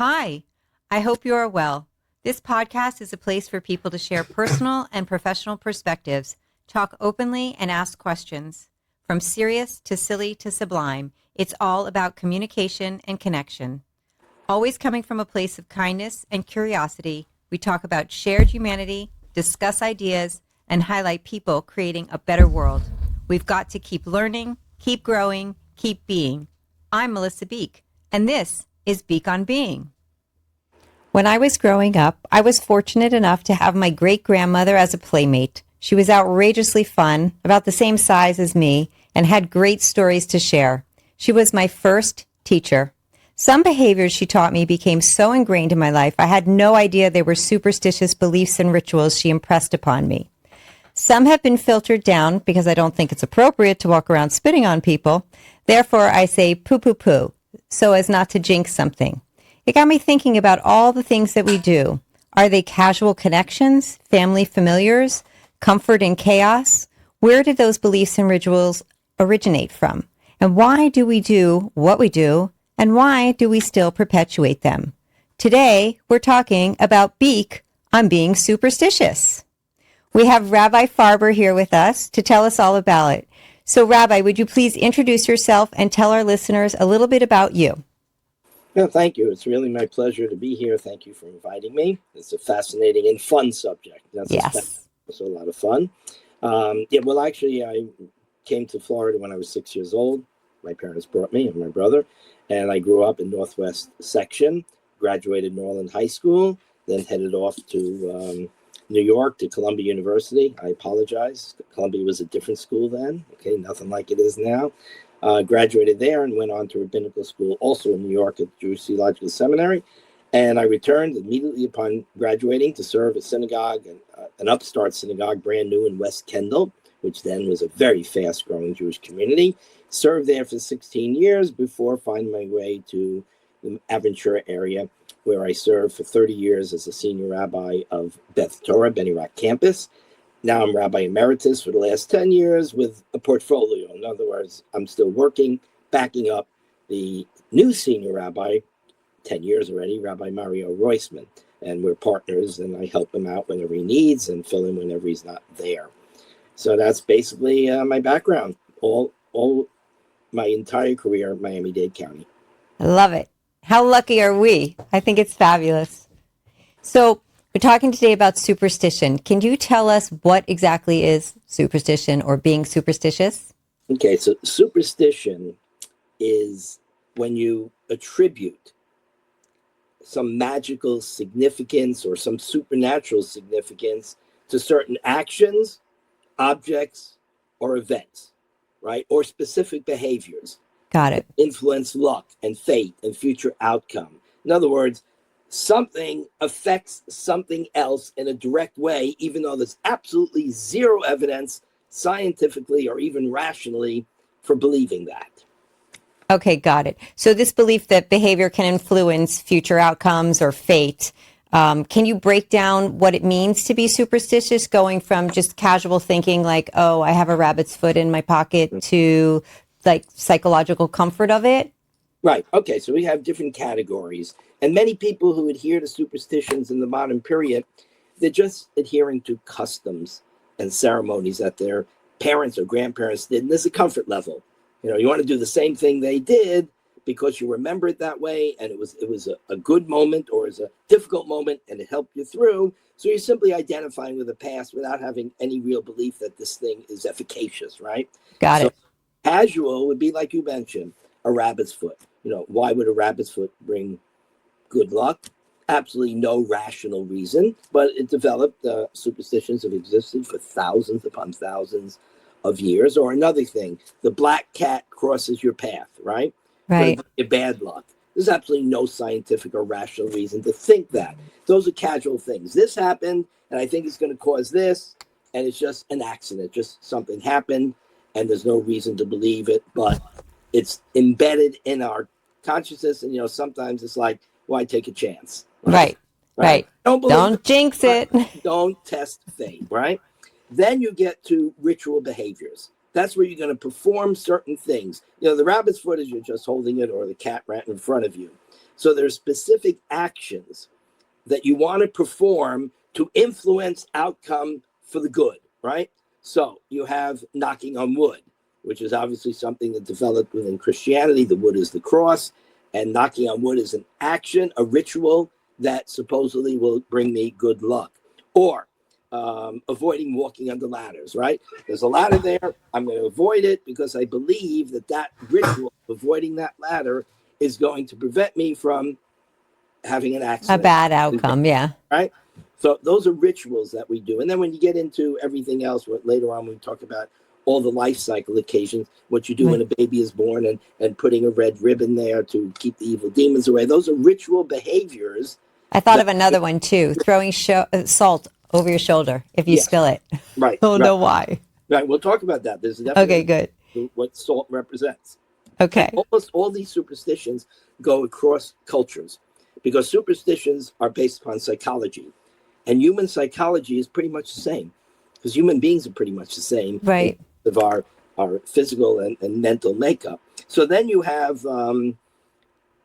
Hi, I hope you are well. This podcast is a place for people to share personal and professional perspectives, talk openly, and ask questions. From serious to silly to sublime, it's all about communication and connection. Always coming from a place of kindness and curiosity, we talk about shared humanity, discuss ideas, and highlight people creating a better world. We've got to keep learning, keep growing, keep being. I'm Melissa Beek, and this is Beek on Being. When I was growing up, I was fortunate enough to have my great-grandmother as a playmate. She was outrageously fun, about the same size as me, and had great stories to share. She was my first teacher. Some behaviors she taught me became so ingrained in my life, I had no idea they were superstitious beliefs and rituals she impressed upon me. Some have been filtered down because I don't think it's appropriate to walk around spitting on people. Therefore, I say poo-poo-poo, so as not to jinx something. It got me thinking about all the things that we do. Are they casual connections, family familiars, comfort in chaos? Where did those beliefs and rituals originate from? And why do we do what we do? And why do we still perpetuate them? Today, we're talking about Beek on being superstitious. We have Rabbi Farber here with us to tell us all about it. So, Rabbi, would you please introduce yourself and tell our listeners a little bit about you? Yeah, thank you. It's really my pleasure to be here. Thank you for inviting me. It's a fascinating and fun subject. Yes. It's a lot of fun. Actually, I came to Florida when I was 6 years old. My parents brought me and my brother, and I grew up in Northwest Section, graduated Norland High School, then headed off to New York to Columbia University. I apologize. Columbia was a different school then. Okay, nothing like it is now. Graduated there and went on to rabbinical school, also in New York at Jewish Theological Seminary. And I returned immediately upon graduating to serve a synagogue, an upstart synagogue, brand new in West Kendall, which then was a very fast-growing Jewish community. Served there for 16 years before finding my way to the Aventura area, where I served for 30 years as a senior rabbi of Beth Torah, Benny Rock campus. Now I'm Rabbi Emeritus for the last 10 years with a portfolio. In other words, I'm still working, backing up the new senior rabbi, 10 years already, Rabbi Mario Roisman. And we're partners, and I help him out whenever he needs and fill in whenever he's not there. So that's basically my background, all my entire career in Miami-Dade County. I love it. How lucky are we? I think it's fabulous. So we're talking today about superstition. Can you tell us what exactly is superstition or being superstitious? Okay, so superstition is when you attribute some magical significance or some supernatural significance to certain actions, objects, or events, right? Or specific behaviors. Got it. Influence luck and fate and future outcome. In other words, something affects something else in a direct way, even though there's absolutely zero evidence scientifically or even rationally for believing that. Okay, got it. So this belief that behavior can influence future outcomes or fate, can you break down what it means to be superstitious, going from just casual thinking like, oh, I have a rabbit's foot in my pocket, to like psychological comfort of it? Right. Okay. So we have different categories. And many people who adhere to superstitions in the modern period, they're just adhering to customs and ceremonies that their parents or grandparents did. And there's a comfort level. You know, you want to do the same thing they did because you remember it that way. And it was a good moment or it's a difficult moment and it helped you through. So you're simply identifying with the past without having any real belief that this thing is efficacious, right? Got it. Casual would be, like you mentioned, a rabbit's foot. You know, why would a rabbit's foot bring good luck? Absolutely no rational reason, but it developed. Superstitions have existed for thousands upon thousands of years. Or another thing, the black cat crosses your path, right? Right. Your bad luck. There's absolutely no scientific or rational reason to think that. Those are casual things. This happened, and I think it's going to cause this, and it's just an accident. Just something happened, and there's no reason to believe it, but it's embedded in our consciousness. And, you know, sometimes it's like, why take a chance? Right. Don't jinx it. Don't test fate, right? Then you get to ritual behaviors. That's where you're going to perform certain things. You know, the rabbit's foot is you're just holding it, or the cat ran in front of you. So there's specific actions that you want to perform to influence outcome for the good, right? So you have knocking on wood, which is obviously something that developed within Christianity. The wood is the cross, and knocking on wood is an action, a ritual that supposedly will bring me good luck. Or avoiding walking under ladders, right? There's a ladder there. I'm going to avoid it because I believe that ritual, avoiding that ladder, is going to prevent me from having an accident. A bad outcome, yeah. Right? So those are rituals that we do. And then when you get into everything else, what later on we talk about all the life cycle occasions, what you do when a baby is born and putting a red ribbon there to keep the evil demons away. Those are ritual behaviors. I thought of another one too, throwing salt over your shoulder if you spill it. Right. Don't know why. Right. We'll talk about that. There's definitely good. What salt represents. Okay. And almost all these superstitions go across cultures because superstitions are based upon psychology. And human psychology is pretty much the same because human beings are pretty much the same. Right. Of our physical and mental makeup. So then you have,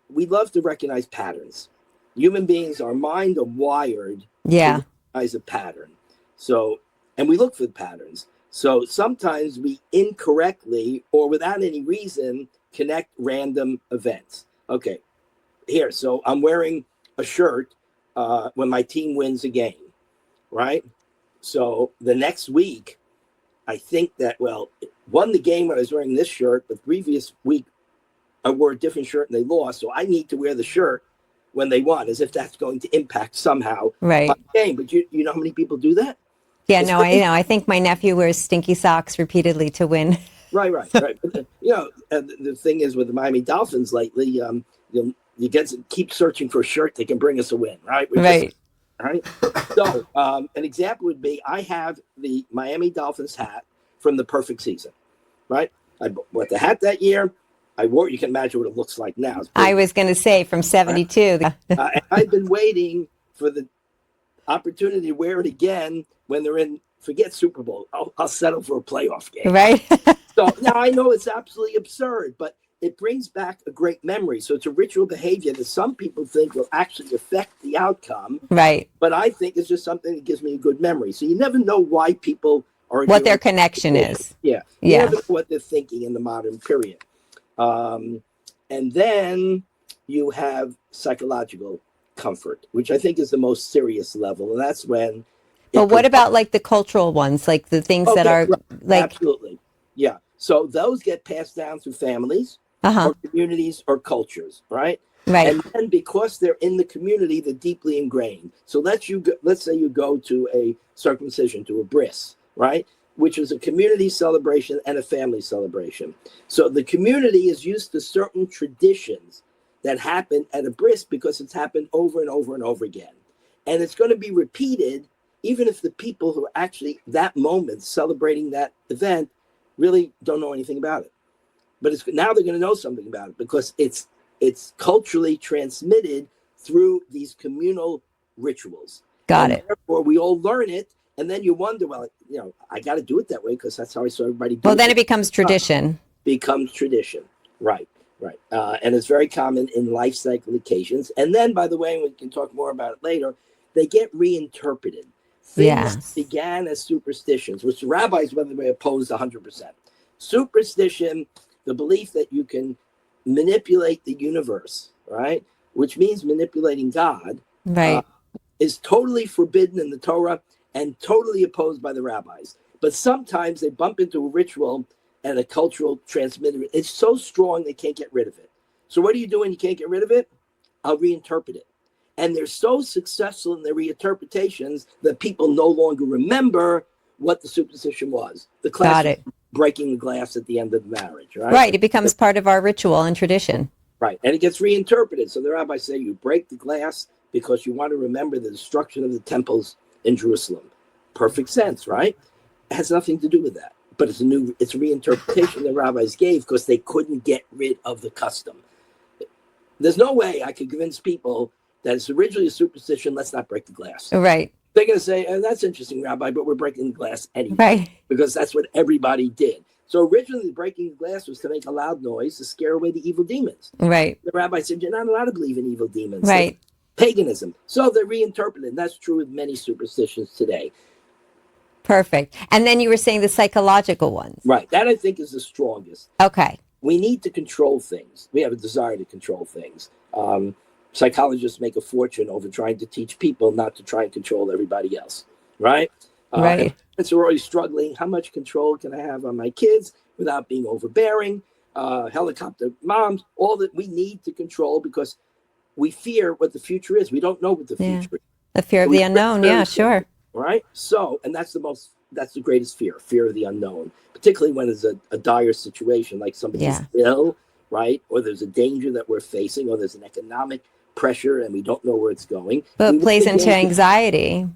we love to recognize patterns. Human beings, our mind are wired to recognize a pattern. So, and we look for patterns. So sometimes we incorrectly or without any reason connect random events. Okay, here, so I'm wearing a shirt when my team wins a game, right? So the next week, I think that, won the game when I was wearing this shirt, but the previous week I wore a different shirt and they lost. So I need to wear the shirt when they won, as if that's going to impact somehow my game. But you know how many people do that? Yeah, it's I know. I think my nephew wears stinky socks repeatedly to win. Right. But, the thing is with the Miami Dolphins lately, you get to keep searching for a shirt that can bring us a win, right? Right. So an example would be I have the Miami Dolphins hat from the perfect season, right? I bought the hat that year. I wore it. You can imagine what it looks like now. I was going to say from 72. Right? I've been waiting for the opportunity to wear it again when they're in, forget Super Bowl. I'll settle for a playoff game. Right. So now I know it's absolutely absurd, but it brings back a great memory. So it's a ritual behavior that some people think will actually affect the outcome. Right. But I think it's just something that gives me a good memory. So you never know why people are what their connection is. Yeah. You never know what they're thinking in the modern period. And then you have psychological comfort, which I think is the most serious level. And that's when. But what about like the cultural ones, like the things that are like. Absolutely. Yeah. So those get passed down through families or communities or cultures, right? Right. And then because they're in the community, they're deeply ingrained. So let's say you go to a circumcision, to a bris, right? Which is a community celebration and a family celebration. So the community is used to certain traditions that happen at a bris because it's happened over and over and over again. And it's going to be repeated even if the people who are actually that moment celebrating that event really don't know anything about it. But now they're going to know something about it because it's culturally transmitted through these communal rituals. Got it. Therefore, we all learn it. And then you wonder, I got to do it that way because that's how I saw everybody do it. Well, then it becomes tradition. Becomes tradition. Right. And it's very common in life cycle occasions. And then, by the way, we can talk more about it later, they get reinterpreted. Things began as superstitions, which the rabbis, by the way, opposed 100%. Superstition, the belief that you can manipulate the universe, right? Which means manipulating God, right? Is totally forbidden in the Torah and totally opposed by the rabbis. But sometimes they bump into a ritual and a cultural transmitter. It's so strong they can't get rid of it. So what do you do when you can't get rid of it? I'll reinterpret it. And they're so successful in their reinterpretations that people no longer remember what the superstition was. The class breaking the glass at the end of the marriage, right? Right. It becomes part of our ritual and tradition. Right. And it gets reinterpreted. So the rabbis say you break the glass because you want to remember the destruction of the temples in Jerusalem. Perfect sense, right? It has nothing to do with that. But it's a reinterpretation the rabbis gave because they couldn't get rid of the custom. There's no way I could convince people that it's originally a superstition, let's not break the glass. Right. They're going to say, that's interesting, Rabbi, but we're breaking the glass anyway. Right. Because that's what everybody did. So originally, breaking the glass was to make a loud noise to scare away the evil demons. Right. The rabbi said, you're not allowed to believe in evil demons. Right. That's paganism. So they reinterpreted. And that's true with many superstitions today. Perfect. And then you were saying the psychological ones. Right. That, I think, is the strongest. Okay. We need to control things. We have a desire to control things. Psychologists make a fortune over trying to teach people not to try and control everybody else. Right? Right. And so we're always struggling. How much control can I have on my kids without being overbearing? Helicopter moms, all that we need to control because we fear what the future is. We don't know what the future is. The fear of the unknown. Yeah, sure. Right? So, and that's the greatest fear of the unknown, particularly when it's a dire situation, like somebody's ill, right? Or there's a danger that we're facing, or there's an economic pressure and we don't know where it's going. But it plays into anxiety.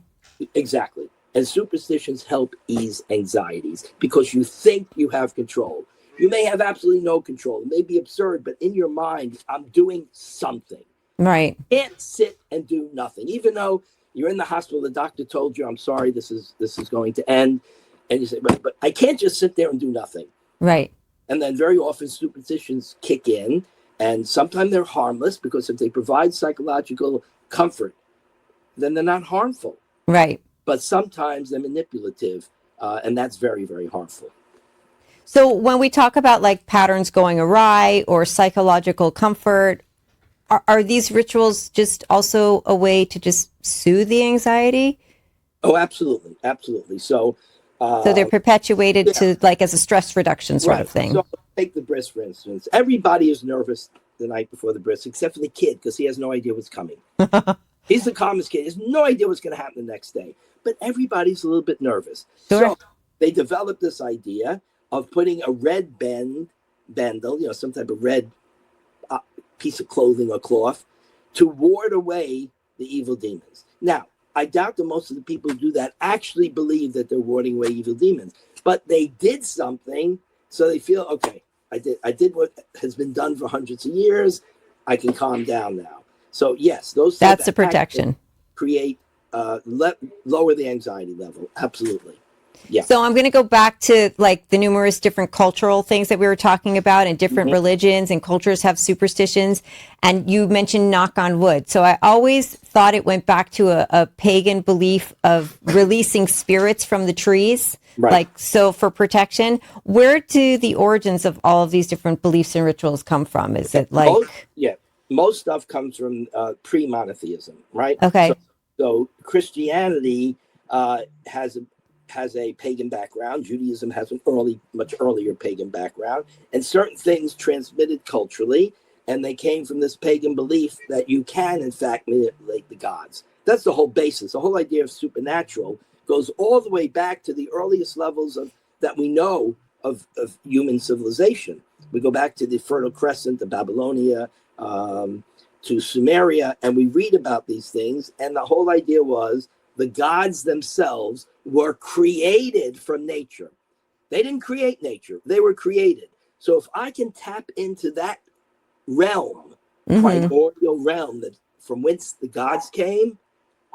Exactly. And superstitions help ease anxieties because you think you have control. You may have absolutely no control. It may be absurd, but in your mind, I'm doing something. Right. You can't sit and do nothing, even though you're in the hospital. The doctor told you, "I'm sorry, this is going to end," and you say, "But I can't just sit there and do nothing." Right. And then very often superstitions kick in, and sometimes they're harmless because if they provide psychological comfort, then they're not harmful. Right. But sometimes they're manipulative, and that's very, very harmful. So when we talk about like patterns going awry or psychological comfort, are these rituals just also a way to just soothe the anxiety? Oh, absolutely. Absolutely. So they're perpetuated to like as a stress reduction sort of thing. So take the bris, for instance. Everybody is nervous the night before the bris, except for the kid, because he has no idea what's coming. He's the calmest kid. He has no idea what's going to happen the next day. But everybody's a little bit nervous. Sure. So they developed this idea of putting a red bandle, some type of red piece of clothing or cloth, to ward away the evil demons. Now, I doubt that most of the people who do that actually believe that they're warding away evil demons. But they did something, so they feel, okay, I did what has been done for hundreds of years. I can calm down now. So yes, that's a protection. Create lower the anxiety level. Absolutely. Yeah. So I'm going to go back to like the numerous different cultural things that we were talking about, and different religions and cultures have superstitions. And you mentioned knock on wood. So I always thought it went back to a pagan belief of releasing spirits from the trees. Right. Like, so for protection. Where do the origins of all of these different beliefs and rituals come from? Is it like... Most stuff comes from pre-monotheism, right? Okay. So Christianity has a pagan background. Judaism has an much earlier pagan background, and certain things transmitted culturally, and they came from this pagan belief that you can, in fact, manipulate the gods. That's the whole basis. The whole idea of supernatural goes all the way back to the earliest levels that we know of human civilization. We go back to the Fertile Crescent, to Babylonia, to Sumeria, and we read about these things, and the whole idea was the gods themselves were created from nature. They didn't create nature. They were created. So if I can tap into that realm, primordial realm that from whence the gods came,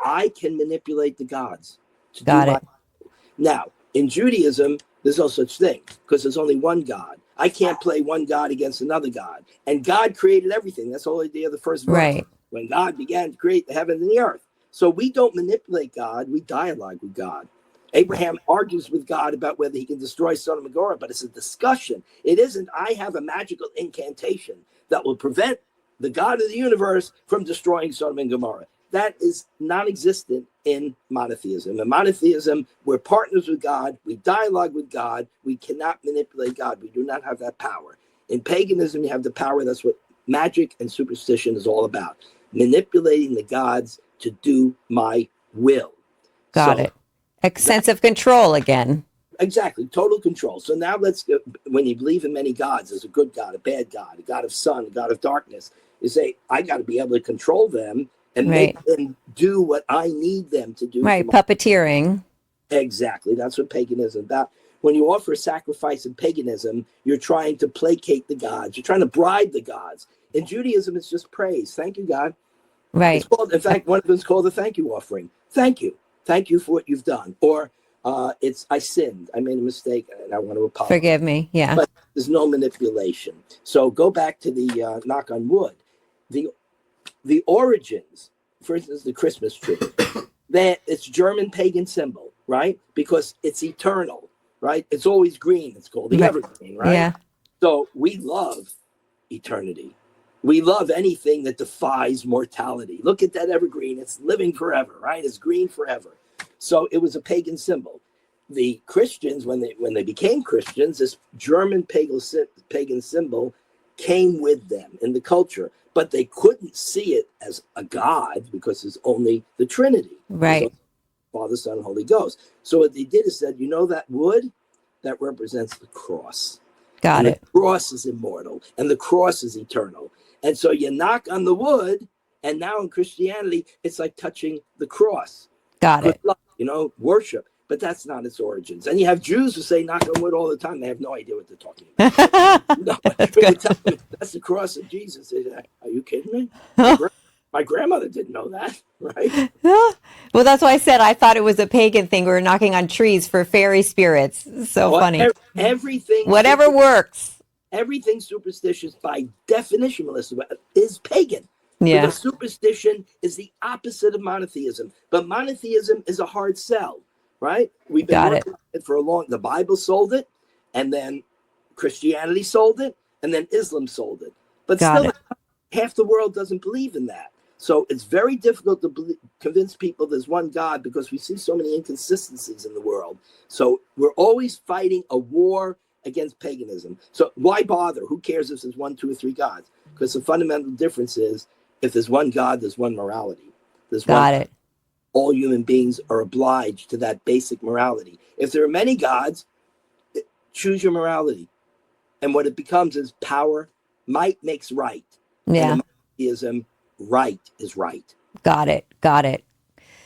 I can manipulate the gods. Got it. Now, in Judaism, there's no such thing because there's only one God. I can't play one God against another God. And God created everything. That's the whole idea of the first verse. Right. When God began to create the heaven and the earth. So we don't manipulate God. We dialogue with God. Abraham argues with God about whether he can destroy Sodom and Gomorrah, but it's a discussion. It isn't, I have a magical incantation that will prevent the God of the universe from destroying Sodom and Gomorrah. That is non-existent in monotheism. In monotheism, we're partners with God. We dialogue with God. We cannot manipulate God. We do not have that power. In paganism, you have the power. That's what magic and superstition is all about. Manipulating the gods to do my will. Got it. A sense of control again. Exactly. Total control. So now let's go, when you believe in many gods, there's a good God, a bad God, a God of sun, a God of darkness. You say, I got to be able to control them and make them do what I need them to do. Right. Puppeteering. Exactly. That's what paganism is about. When you offer sacrifice in paganism, you're trying to placate the gods. You're trying to bribe the gods. In Judaism, it's just praise. Thank you, God. Right. It's called, in fact, one of them is called the thank you offering. Thank you. Thank you for what you've done. Or I sinned. I made a mistake, and I want to apologize. Forgive me. Yeah. But there's no manipulation. So go back to the knock on wood. The origins, for instance, the Christmas tree, that it's German pagan symbol, right? Because it's eternal, right? It's always green. It's called the evergreen, right? Yeah. So we love eternity. We love anything that defies mortality. Look at that evergreen. It's living forever, right? It's green forever. So it was a pagan symbol. The Christians, when they became Christians, this German pagan symbol came with them in the culture, but they couldn't see it as a god because it's only the Trinity, right? Father, Son, Holy Ghost. So what they did is said, that wood that represents the cross. Got it. The cross is immortal, and the cross is eternal. And so you knock on the wood, and now in Christianity, it's like touching the cross. Got it. Worship. But that's not its origins. And you have Jews who say knock on wood all the time. They have no idea what they're talking about. No, that's the cross of Jesus. Are you kidding me? My grandmother didn't know that, right? Well, that's why I said I thought it was a pagan thing. We were knocking on trees for fairy spirits. So funny. Everything. Whatever works. Everything superstitious by definition, Melissa, is pagan. Yeah. Because superstition is the opposite of monotheism. But monotheism is a hard sell, right? We've been working on it for the Bible sold it, and then Christianity sold it, and then Islam sold it. But half the world doesn't believe in that. So it's very difficult to convince people there's one God because we see so many inconsistencies in the world. So we're always fighting a war against paganism. So why bother? Who cares if there's 1, 2, or 3 gods? Because the fundamental difference is if there's one God, there's one morality. All human beings are obliged to that basic morality. If there are many gods, choose your morality. And what it becomes is power. Might makes right. Yeah. And monotheism, right is right. Got it.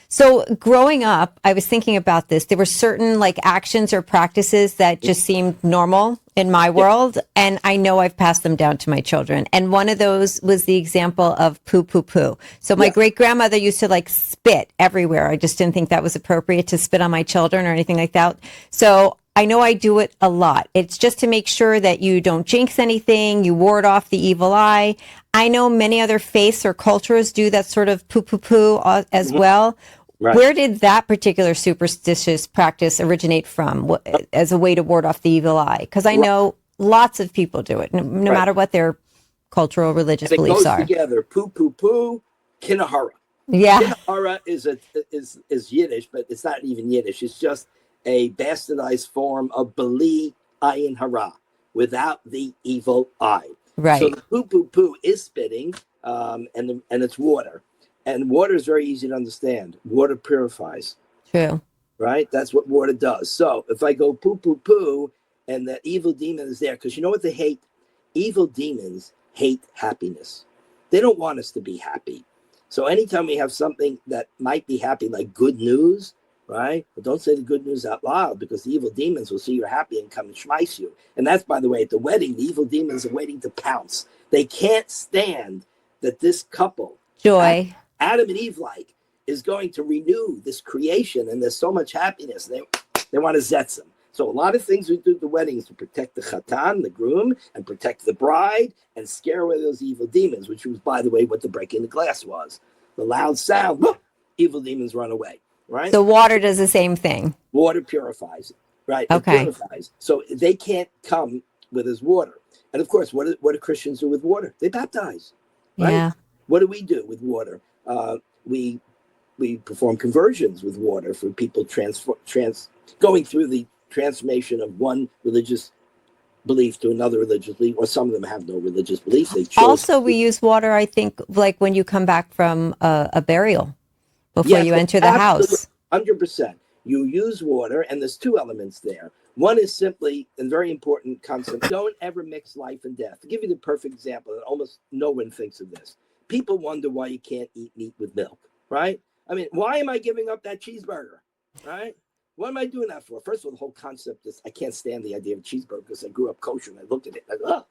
So growing up, I was thinking about this. There were certain actions or practices that just seemed normal in my world. And I know I've passed them down to my children. And one of those was the example of poo, poo, poo. So my great grandmother used to spit everywhere. I just didn't think that was appropriate to spit on my children or anything like that. So I know I do it a lot. It's just to make sure that you don't jinx anything, you ward off the evil eye. I know many other faiths or cultures do that sort of poo, poo, poo as well. Right. Where did that particular superstitious practice originate from as a way to ward off the evil eye? Because I know lots of people do it, no matter what their cultural, religious beliefs are. It goes together. Poo, poo, poo, kinahara. Yeah. Kinahara is Yiddish, but it's not even Yiddish. It's just a bastardized form of beli ayin hara, without the evil eye. Right. So the poo, poo, poo is spitting, and it's water. And water is very easy to understand. Water purifies. True. Right? That's what water does. So if I go poo, poo, poo, and that evil demon is there, because you know what they hate? Evil demons hate happiness. They don't want us to be happy. So anytime we have something that might be happy, like good news, right? But don't say the good news out loud, because the evil demons will see you're happy and come and schmeiss you. And that's, by the way, at the wedding, the evil demons are waiting to pounce. They can't stand that this couple, Joy, Adam and Eve is going to renew this creation, and there's so much happiness. They want to zetz them. So a lot of things we do at the wedding is to protect the chatan, the groom, and protect the bride, and scare away those evil demons, which was, by the way, what the breaking the glass was. The loud sound, whoop, evil demons run away, right? So water does the same thing. Water purifies, right? Okay. It purifies. So they can't come with his water. And of course, what do Christians do with water? They baptize, right? Yeah. What do we do with water? We perform conversions with water for people going through the transformation of one religious belief to another religious belief, or some of them have no religious belief. Also, we use water, I think, when you come back from a burial before you enter the house. 100%. You use water, and there's 2 elements there. One is simply, and very important concept, don't ever mix life and death. To give you the perfect example, and almost no one thinks of this. People wonder why you can't eat meat with milk, right? I mean, why am I giving up that cheeseburger, right? What am I doing that for? First of all, the whole concept is I can't stand the idea of cheeseburger because I grew up kosher and I looked at it like, oh.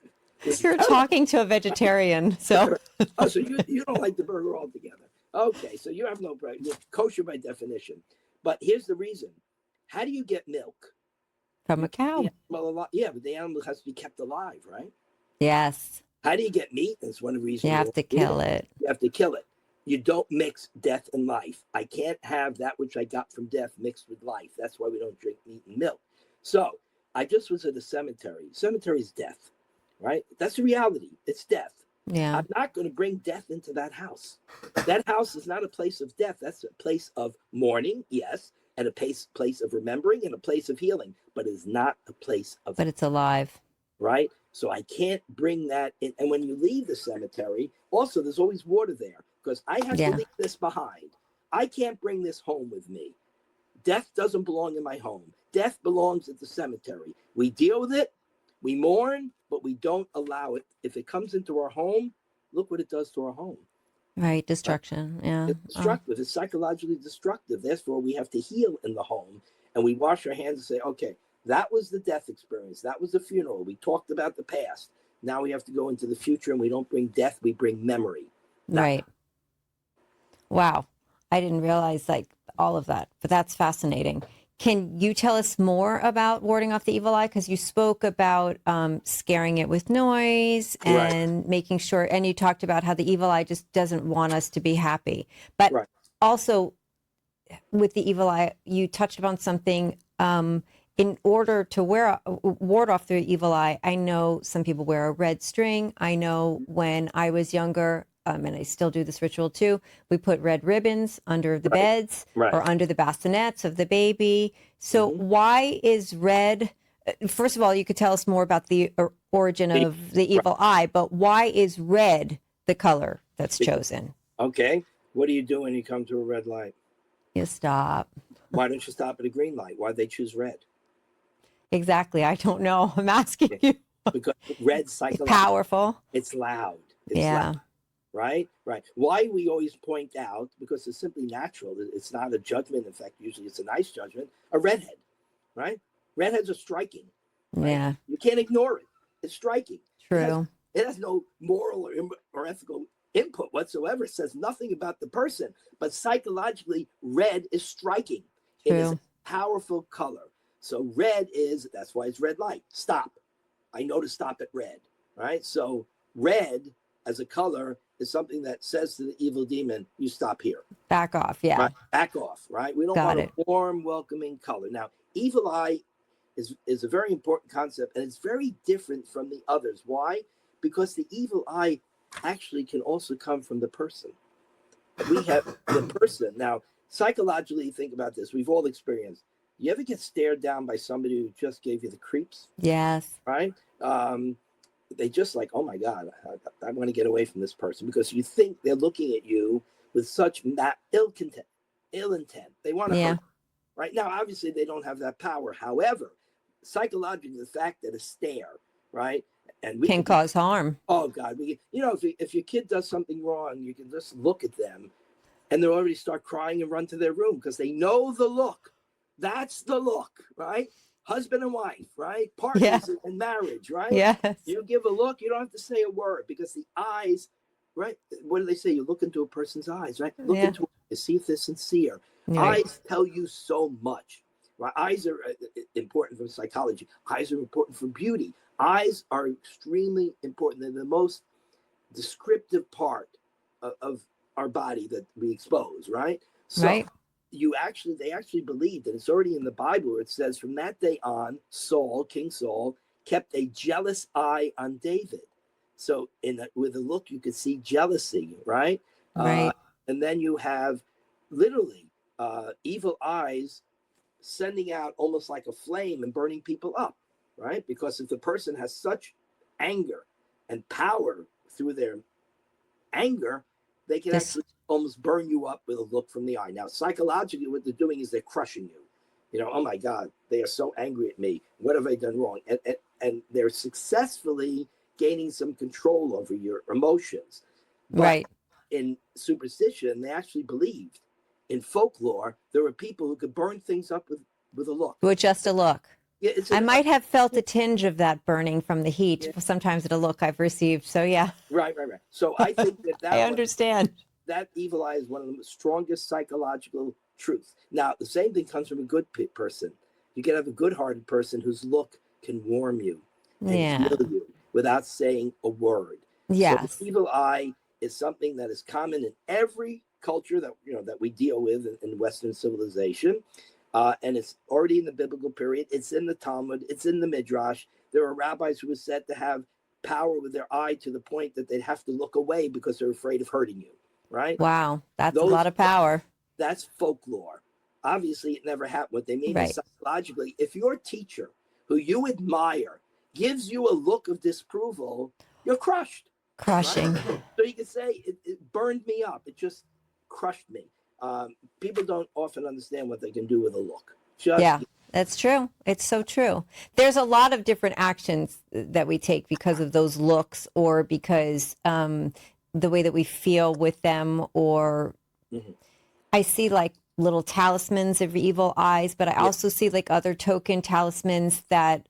You're talking to a vegetarian, so. Oh, so you don't like the burger altogether. Okay, so you have no problem. You're kosher by definition. But here's the reason. How do you get milk? From a cow. But the animal has to be kept alive, right? Yes. How do you get meat? That's one of the reasons You have to kill it. You have to kill it. You don't mix death and life. I can't have that which I got from death mixed with life. That's why we don't drink meat and milk. So I just was at a cemetery. Cemetery is death, right? That's the reality. It's death. Yeah. I'm not going to bring death into that house. That house is not a place of death. That's a place of mourning, yes, and a place of remembering and a place of healing, but it's not a place of. But it's alive. Right? So I can't bring that in. And when you leave the cemetery, also there's always water there because I have to leave this behind. I can't bring this home with me. Death doesn't belong in my home. Death belongs at the cemetery. We deal with it, we mourn, but we don't allow it. If it comes into our home, look what it does to our home. Right, destruction. Yeah. It's destructive. It's psychologically destructive. Therefore, we have to heal in the home, and we wash our hands and say, okay, that was the death experience. That was the funeral. We talked about the past. Now we have to go into the future, and we don't bring death. We bring memory. Right. Wow. I didn't realize all of that, but that's fascinating. Can you tell us more about warding off the evil eye? Because you spoke about scaring it with noise and making sure, and you talked about how the evil eye just doesn't want us to be happy. But also with the evil eye, you touched upon something. In order to ward off the evil eye, I know some people wear a red string. I know when I was younger, and I still do this ritual too, we put red ribbons under the beds or under the bassinets of the baby. So why is red? First of all, you could tell us more about the origin of the evil eye, but why is red the color that's chosen? Okay. What do you do when you come to a red light? You stop. Why don't you stop at a green light? Why'd they choose red? Exactly. I don't know. I'm asking you. Because red's psychologically powerful. It's loud. It's loud. Right. Why we always point out, because it's simply natural. It's not a judgment. In fact, usually it's a nice judgment. A redhead, right? Redheads are striking. Right? Yeah. You can't ignore it. It's striking. True. It has no moral or ethical input whatsoever. It says nothing about the person. But psychologically, red is striking. True. It is a powerful color. So that's why it's red light. Stop. I know to stop at red. Right. So red as a color is something that says to the evil demon, you stop here. Back off, yeah. Right? Back off, right? We don't want a warm, welcoming color. Now, evil eye is a very important concept, and it's very different from the others. Why? Because the evil eye actually can also come from the person. We have the person. Now, psychologically, think about this. We've all experienced. You ever get stared down by somebody who just gave you the creeps? Yes. Right? They just like, oh my God, I want to get away from this person, because you think they're looking at you with such ill intent. They want to hurt. Right now, obviously, they don't have that power. However, psychologically, the fact that a stare, right, and we can cause harm. Oh God, if your kid does something wrong, you can just look at them, and they'll already start crying and run to their room because they know the look. That's the look, right? Husband and wife, right? Partners in marriage, right? Yes. You give a look, you don't have to say a word, because the eyes, right? What do they say? You look into a person's eyes, right? Look into it to see if they're sincere. Right. Eyes tell you so much. Right? Eyes are important for psychology. Eyes are important for beauty. Eyes are extremely important. They're the most descriptive part of our body that we expose, right? So they actually believed, and it's already in the Bible where it says, from that day on, King Saul, kept a jealous eye on David. So with a look, you could see jealousy, right? Right. And then you have literally evil eyes sending out almost like a flame and burning people up, right? Because if the person has such anger and power through their anger, they can actually almost burn you up with a look from the eye. Now, psychologically, what they're doing is they're crushing you. Oh my God, they are so angry at me. What have I done wrong? And they're successfully gaining some control over your emotions. But in superstition, they actually believed. In folklore, there were people who could burn things up with a look. With just a look. Yeah, I might have felt a tinge of that burning from the heat. Yeah. Sometimes at a look I've received. So yeah. Right. So I think that I understand. That evil eye is one of the strongest psychological truth. Now, the same thing comes from a good person. You can have a good-hearted person whose look can warm you and Yeah. heal you without saying a word. So the Yes. evil eye is something that is common in every culture that that we deal with in Western civilization, and it's already in the biblical period. It's in the Talmud. It's in the Midrash. There are rabbis who are said to have power with their eye to the point that they'd have to look away because they're afraid of hurting you. Right? Wow. That's a Those lot of power. That's folklore. Obviously, it never happened. What they mean is Right. psychologically, if your teacher, who you admire, gives you a look of disapproval, you're crushed. Crushing. Right? So you can say, it burned me up. It just crushed me. People don't often understand what they can do with a look. Yeah, that's true. It's so true. There's a lot of different actions that we take because of those looks, or because the way that we feel with them, or I see like little talismans of evil eyes, but I also see like other token talismans that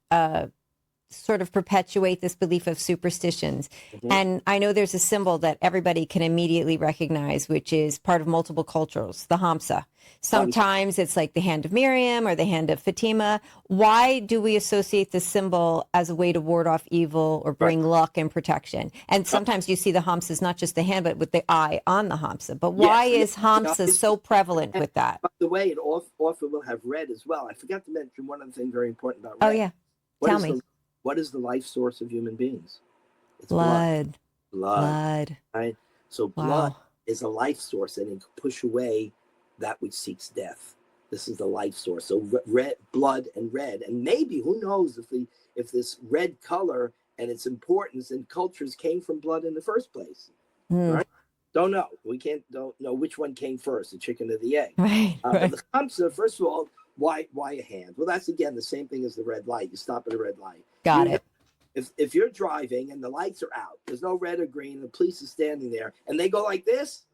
sort of perpetuate this belief of superstitions. And I know there's a symbol that everybody can immediately recognize, which is part of multiple cultures, the Hamsa. Sometimes it's like the hand of Miriam or the hand of Fatima. Why do we associate this symbol as a way to ward off evil or bring luck and protection? And sometimes you see the Hamsa, not just the hand, but with the eye on the Hamsa. But why is Hamsa so prevalent with that? By the way, it often will have red as well. I forgot to mention one other thing very important about red. Oh, yeah. Tell me. What is the life source of human beings? It's blood. Blood. Right? So blood Wow. is a life source, and it can push away that which seeks death. This is the life source. So red, blood and red. And maybe, who knows if this red color and its importance in cultures came from blood in the first place. Right? Don't know. Don't know which one came first, the chicken or the egg. Right. But the Hamsa, first of all, why a hand? Well, that's again the same thing as the red light. You stop at a red light. Got it. If you're driving and the lights are out, there's no red or green, the police is standing there, and they go like this,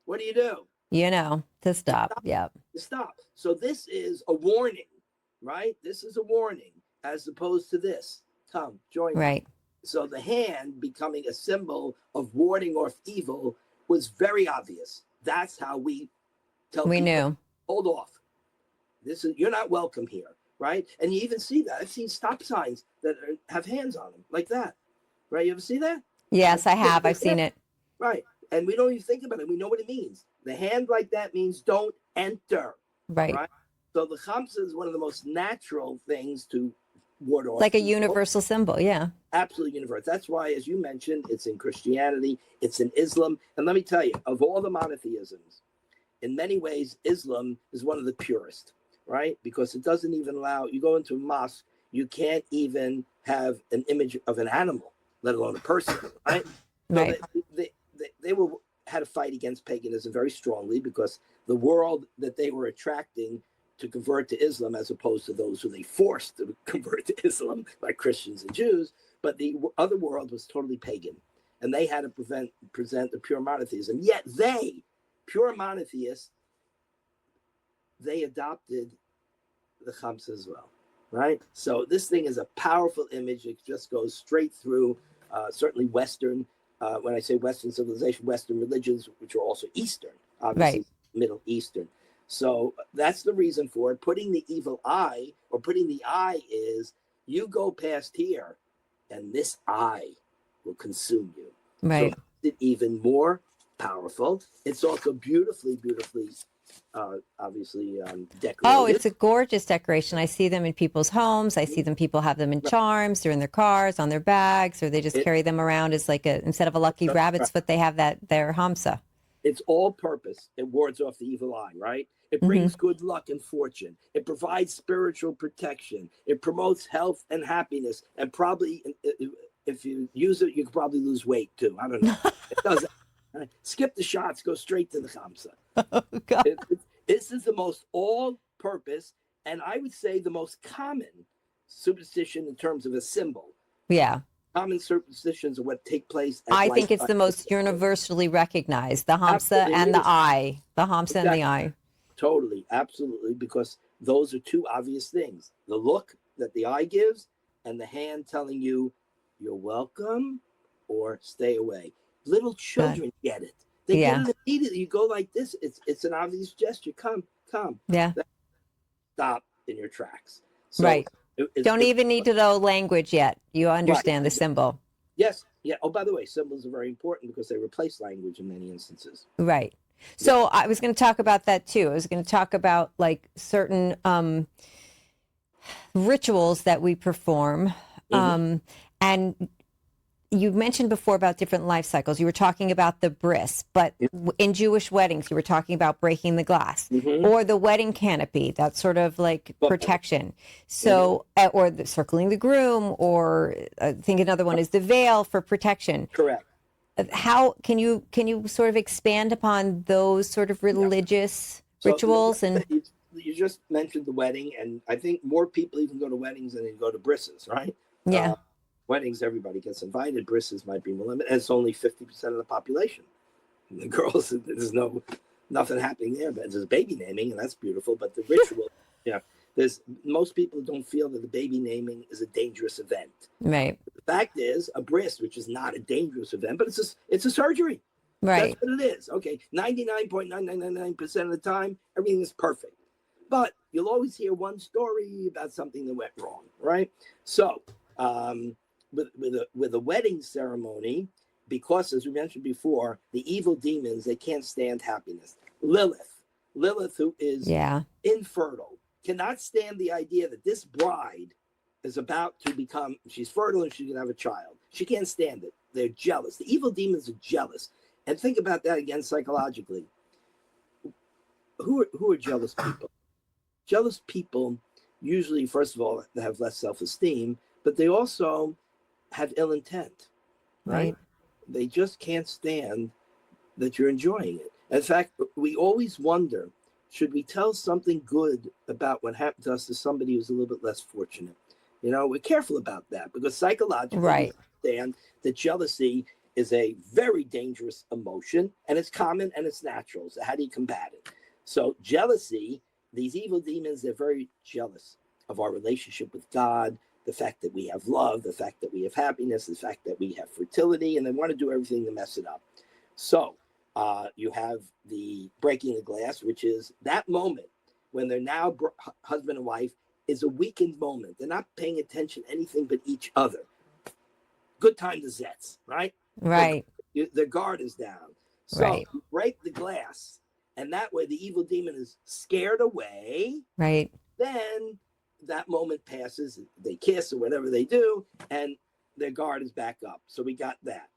what do? To stop. Yeah. To stop. So this is a warning, right? This is a warning, as opposed to this. Come, join me. Right. So the hand becoming a symbol of warding off evil was very obvious. That's how we tell people, knew. Hold off. You're not welcome here, right? And you even see that. I've seen stop signs that have hands on them like that, right? You ever see that? Yes, I have. I've seen it. Right. And we don't even think about it. We know what it means. The hand like that means don't enter. Right. So the Hamsa is one of the most natural things to ward off. Like a universal symbol. Yeah. Absolutely universal. That's why, as you mentioned, it's in Christianity, it's in Islam. And let me tell you, of all the monotheisms, in many ways, Islam is one of the purest. Right? Because it doesn't even allow, you go into a mosque, you can't even have an image of an animal, let alone a person, right? Right. So they had a fight against paganism very strongly, because the world that they were attracting to convert to Islam, as opposed to those who they forced to convert to Islam, like Christians and Jews, but the other world was totally pagan. And they had to present the pure monotheism. Yet they, pure monotheists, they adopted the Hamsa as well, right? So this thing is a powerful image. It just goes straight through, certainly Western, when I say Western civilization, Western religions, which are also Eastern, obviously Middle Eastern. So that's the reason for it. Putting the evil eye, or putting the eye, is you go past here and this eye will consume you. Right. So it's even more powerful. It's also beautifully obviously decorated. Oh, it's a gorgeous decoration. I see them in people's homes. I see people have them in charms. They're in their cars, on their bags, or they just carry them around as like instead of a lucky rabbit's foot, they have their Hamsa. It's all purpose. It wards off the evil eye, right? It brings good luck and fortune. It provides spiritual protection. It promotes health and happiness. And probably, if you use it, you could probably lose weight too. I don't know. It doesn't. Skip the shots. Go straight to the Hamsa. Oh, God. This is the most all-purpose, and I would say the most common superstition in terms of a symbol. Yeah. Common superstitions are what take place. I think it's the most universally recognized, the Hamsa and the eye. The Hamsa and the eye. Totally, absolutely, because those are two obvious things. The look that the eye gives, and the hand telling you, you're welcome, or stay away. Little children get it. They get it immediately. You go like this. It's an obvious gesture. Come, come. Yeah. Stop in your tracks. So Right. Don't even need to know language yet. You understand the symbol. Yes. Yeah. Oh, by the way, symbols are very important because they replace language in many instances. Right. So I was going to talk about that too. I was going to talk about like certain rituals that we perform. And you mentioned before about different life cycles. You were talking about the bris, but in Jewish weddings, you were talking about breaking the glass or the wedding canopy, that sort of like protection. So, or circling the groom, or I think another one is the veil for protection. Correct. How can you sort of expand upon those sort of religious rituals? And you just mentioned the wedding, and I think more people even go to weddings than they go to brisses, right? Yeah. Weddings, everybody gets invited. Brisses might be more limited. And it's only 50% of the population. And the girls, there's nothing happening there, but there's baby naming, and that's beautiful. But the ritual, there's most people don't feel that the baby naming is a dangerous event. Right. The fact is, a bris, which is not a dangerous event, but it's a surgery. Right. That's what it is. Okay, 99.9999% of the time, everything is perfect. But you'll always hear one story about something that went wrong, right? So, with a wedding ceremony, because as we mentioned before, the evil demons, they can't stand happiness. Lilith, who is infertile, cannot stand the idea that this bride is about to become, she's fertile and she's gonna have a child. She can't stand it. They're jealous. The evil demons are jealous. And think about that again psychologically. Who are jealous people? Jealous people usually, first of all, they have less self-esteem, but they also have ill intent, right? They just can't stand that you're enjoying it. In fact, we always wonder, should we tell something good about what happened to us to somebody who's a little bit less fortunate? We're careful about that because psychologically, we understand that jealousy is a very dangerous emotion, and it's common and it's natural. So how do you combat it? So jealousy, these evil demons, they're very jealous of our relationship with God, the fact that we have love, the fact that we have happiness, the fact that we have fertility, and they want to do everything to mess it up. So you have the breaking the glass, which is that moment when they're now husband and wife, is a weakened moment. They're not paying attention to anything but each other. Good time to zets, right? Right. Their guard is down. So you break the glass, and that way the evil demon is scared away. Right. Then that moment passes, they kiss or whatever they do, and their guard is back up. So we got that.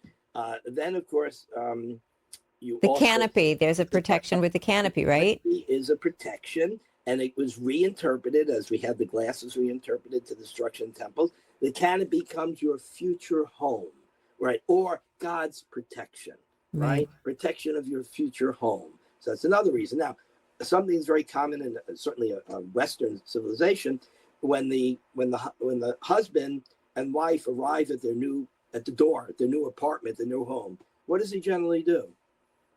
Then, of course, the canopy. There's a protection with the canopy, right? Is a protection, and it was reinterpreted as we had the glasses reinterpreted to destruction temples. The canopy becomes your future home, right? Or God's protection, right? Protection of your future home. So that's another reason. Now, something is very common in certainly a Western civilization. When the husband and wife arrive at the door, at their new apartment, their new home, what does he generally do?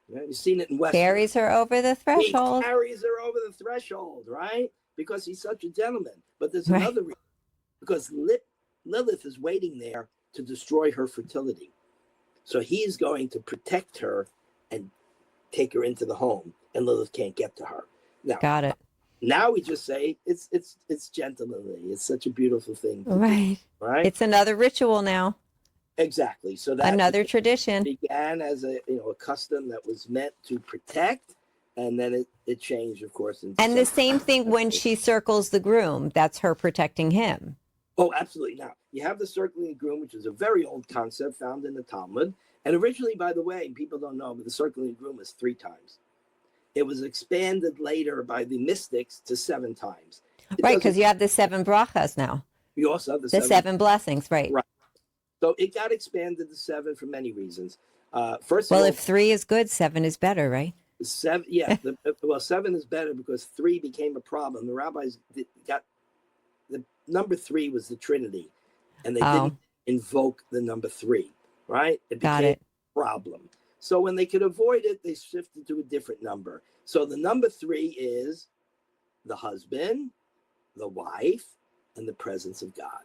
You've seen it in Western. Carries her over the threshold. He carries her over the threshold, right? Because he's such a gentleman. But there's another reason. Because Lilith is waiting there to destroy her fertility. So he's going to protect her and take her into the home, and Lilith can't get to her. Now, got it. Now we just say it's gentlemanly. It's such a beautiful thing. Right. Do, right. It's another ritual now. Exactly. So that another tradition began as a custom that was meant to protect, and then it changed, of course. And the same thing when she circles the groom. That's her protecting him. Oh, absolutely. Now, you have the circling the groom, which is a very old concept found in the Talmud. And originally, by the way, people don't know, but the circling groom is 3 times. It was expanded later by the mystics to 7 times. Right, because you have the 7 brachas now. You also have the 7 blessings, right? Right. So it got expanded to 7 for many reasons. First of all, if 3 is good, 7 is better, right? 7, yeah. 7 is better because 3 became a problem. The rabbis got the number 3 was the Trinity, and they didn't invoke the number 3. Right? It became a problem. So when they could avoid it, they shifted to a different number. So the number 3 is the husband, the wife, and the presence of God.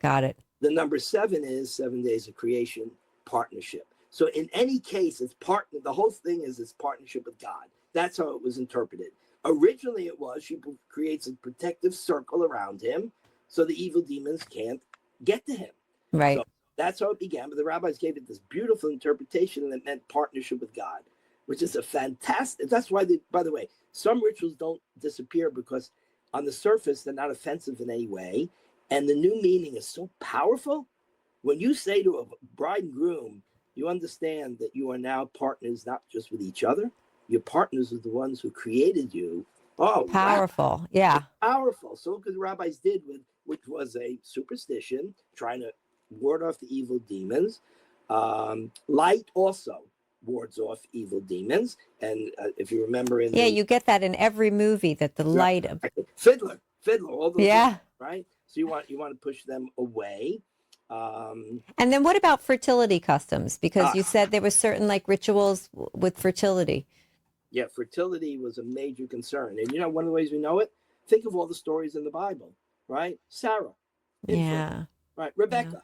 Got it. The number 7 is 7 days of creation, partnership. So in any case, the whole thing is partnership with God. That's how it was interpreted. Originally it was she creates a protective circle around him so the evil demons can't get to him. Right. So that's how it began. But the rabbis gave it this beautiful interpretation, and it meant partnership with God, which is a fantastic. That's why, by the way, some rituals don't disappear because on the surface they're not offensive in any way, and the new meaning is so powerful. When you say to a bride and groom, you understand that you are now partners not just with each other, you're partners with the ones who created you. Oh, Powerful. wow. Yeah. It's powerful. So look what the rabbis did with, which was a superstition, trying to ward off the evil demons. Light also wards off evil demons. And if you remember you get that in every movie, that the light of Fiddler, all those yeah. right? So you want to push them away. And then what about fertility customs? Because you said there were certain like rituals with fertility. Yeah, fertility was a major concern. And one of the ways we know it, think of all the stories in the Bible, right? Sarah, infertile, right? Rebecca,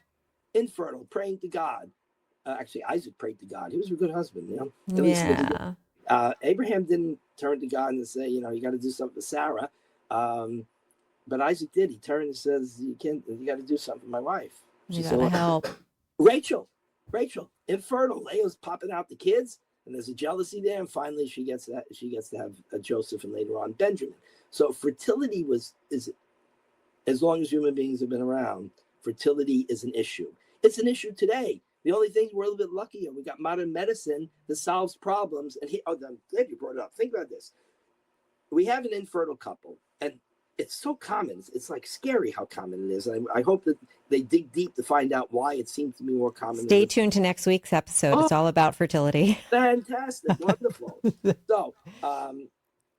infertile, praying to God. Actually, Isaac prayed to God. He was a good husband, At least Abraham didn't turn to God and say, you got to do something for Sarah. But Isaac did. He turned and says, you got to do something for my wife. You got to help. Rachel, infertile. Leah's popping out the kids, and there's a jealousy there. And finally, she gets to have Joseph, and later on Benjamin. So fertility is, as long as human beings have been around, fertility is an issue. It's an issue today. The only thing, we're a little bit luckier. We got modern medicine that solves problems. And I'm glad you brought it up. Think about this. We have an infertile couple, and it's so common. It's like scary how common it is. I hope that they dig deep to find out why it seems to be more common. Stay tuned to next week's episode. It's all about fertility. Fantastic. Wonderful. So,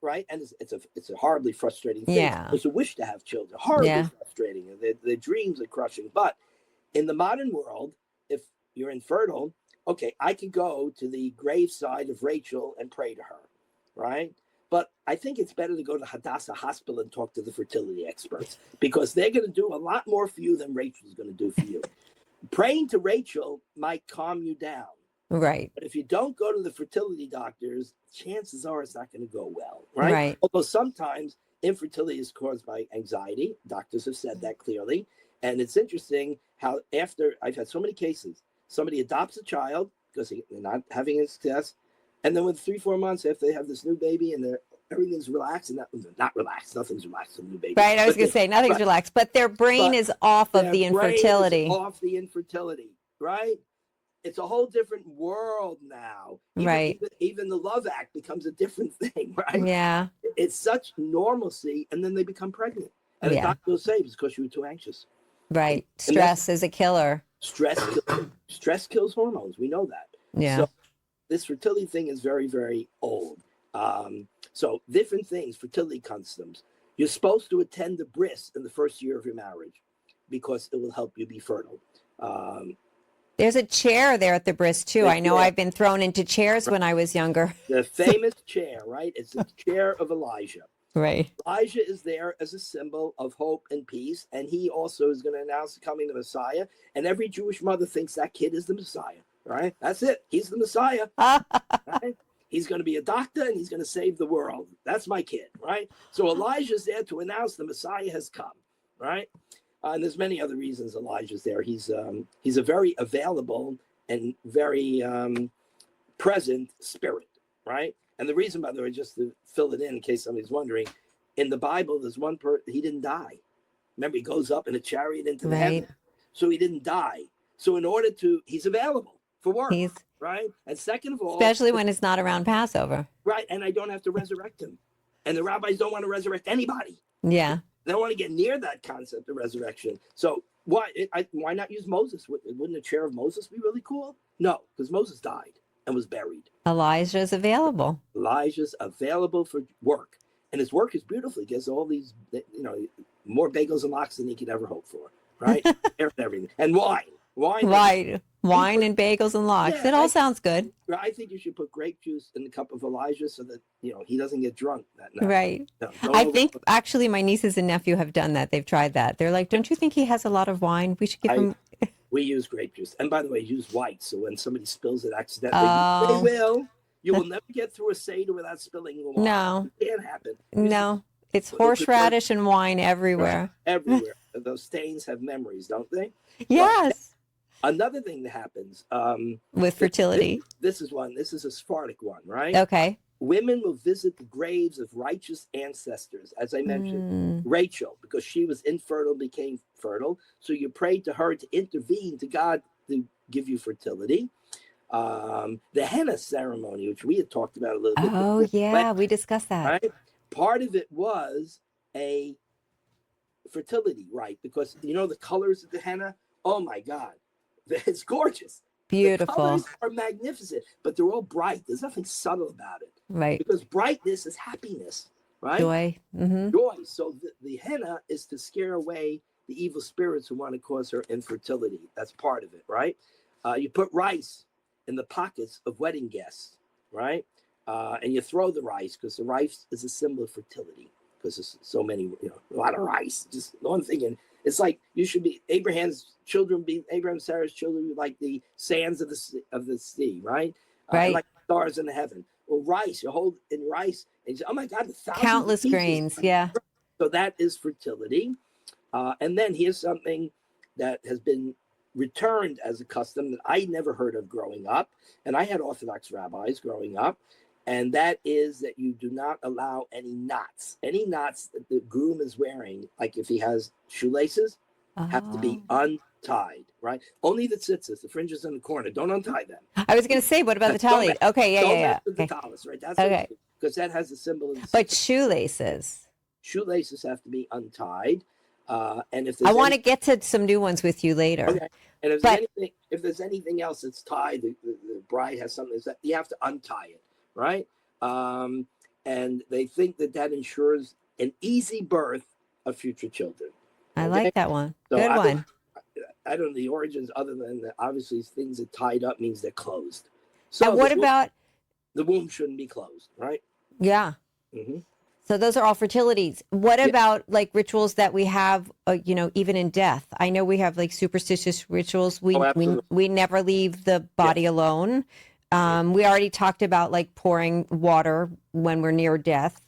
right. And it's a horribly frustrating thing. Yeah. It's a wish to have children. Horribly frustrating. Their dreams are crushing. But in the modern world, if you're infertile, okay, I could go to the graveside of Rachel and pray to her, right? But I think it's better to go to Hadassah Hospital and talk to the fertility experts, because they're going to do a lot more for you than Rachel's going to do for you. Praying to Rachel might calm you down. Right. But if you don't go to the fertility doctors, chances are it's not going to go well, right? Although sometimes infertility is caused by anxiety. Doctors have said that clearly. And it's interesting how after I've had so many cases, somebody adopts a child because they're not having a success. And then with 3-4 months after they have this new baby and everything's relaxed, and not relaxed, nothing's relaxed in the new baby. Right, I was going to say nothing's relaxed, but their brain is off of the infertility. Off the infertility, right? It's a whole different world now. Even the Love Act becomes a different thing, right? Yeah. It's such normalcy, and then they become pregnant. And the doctor will say it's because you were too anxious. Right. Stress is a killer. Stress kills hormones. We know that. Yeah. So this fertility thing is very, very old. So different things, fertility customs. You're supposed to attend the bris in the first year of your marriage because it will help you be fertile. There's a chair there at the bris too. I know I've been thrown into chairs when I was younger. The famous chair, right? It's the chair of Elijah. Right. Elijah is there as a symbol of hope and peace, and he also is going to announce the coming of the Messiah. And every Jewish mother thinks that kid is the Messiah, right? That's it. He's the Messiah. Right? He's going to be a doctor, and he's going to save the world. That's my kid, right? So Elijah's there to announce the Messiah has come, right? And there's many other reasons Elijah's there. He's a very available and very present spirit, right? And the reason, by the way, just to fill it in case somebody's wondering, in the Bible, there's one he didn't die. Remember, he goes up in a chariot into the heaven. So he didn't die. So in order he's available for work, right? And second of all, especially when it's not around Passover. Right. And I don't have to resurrect him. And the rabbis don't want to resurrect anybody. Yeah. They don't want to get near that concept of resurrection. So why not use Moses? Wouldn't a chair of Moses be really cool? No, because Moses died and was buried. Elijah's available. Elijah's available for work. And his work is beautiful. He gets all these, more bagels and lox than he could ever hope for, right? Everything. And wine. Right. Wine and bagels and lox. Yeah, it all sounds good. I think you should put grape juice in the cup of Elijah so that, he doesn't get drunk that night. Right. I think actually my nieces and nephew have done that. They've tried that. They're like, don't you think he has a lot of wine? We should give him. We use grape juice. And by the way, use white. So when somebody spills it accidentally, they will. You will never get through a Seder without spilling wine. No. It can't happen. No. It's horseradish and wine everywhere. Everywhere. Those stains have memories, don't they? Yes. Another thing that happens with fertility. This is a Sephardic one, right? Okay. Women will visit the graves of righteous ancestors, as I mentioned. Rachel, because she was infertile, became fertile. So you prayed to her to intervene, to God to give you fertility. The henna ceremony, which we had talked about a little bit. Oh, yeah, we discussed that. Right? Part of it was a fertility rite, because you know the colors of the henna? Oh my God, it's gorgeous. Beautiful. The colors are magnificent, but they're all bright. There's nothing subtle about it. Right. Because brightness is happiness, right? Joy. Mm-hmm. Joy. So the henna is to scare away the evil spirits who want to cause her infertility. That's part of it, right? You put rice in the pockets of wedding guests, right? And you throw the rice, because the rice is a symbol of fertility, because there's so many, a lot of rice. Just one thing, and it's like you should be Abraham Sarah's children be like the sands of the sea, right? Right. Like stars in the heaven. Well, rice, you hold in rice, and you say, oh my God, countless grains, yeah. So that is fertility. And then here's something that has been returned as a custom that I never heard of growing up, and I had Orthodox rabbis growing up, and that is that you do not allow any knots that the groom is wearing, like if he has shoelaces, have to be untied, right? Only the tzitzis, the fringes in the corner, don't untie them. I was going to say, what about the tallit? Okay, yeah. The tallis, right? That's okay. Because that has a symbol of the But shoelaces have to be untied. And if I want to get to some new ones with you later. Okay. And if there's anything else that's tied, the bride has something that you have to untie it, right? And they think that ensures an easy birth of future children. I like that one. So good one. I don't know the origins, other than that, obviously things that tied up means they're closed. So and what about the womb shouldn't be closed, right? Yeah. Mm-hmm. So those are all fertilities. What about like rituals that we have, even in death? I know we have like superstitious rituals. We never leave the body alone. We already talked about like pouring water when we're near death,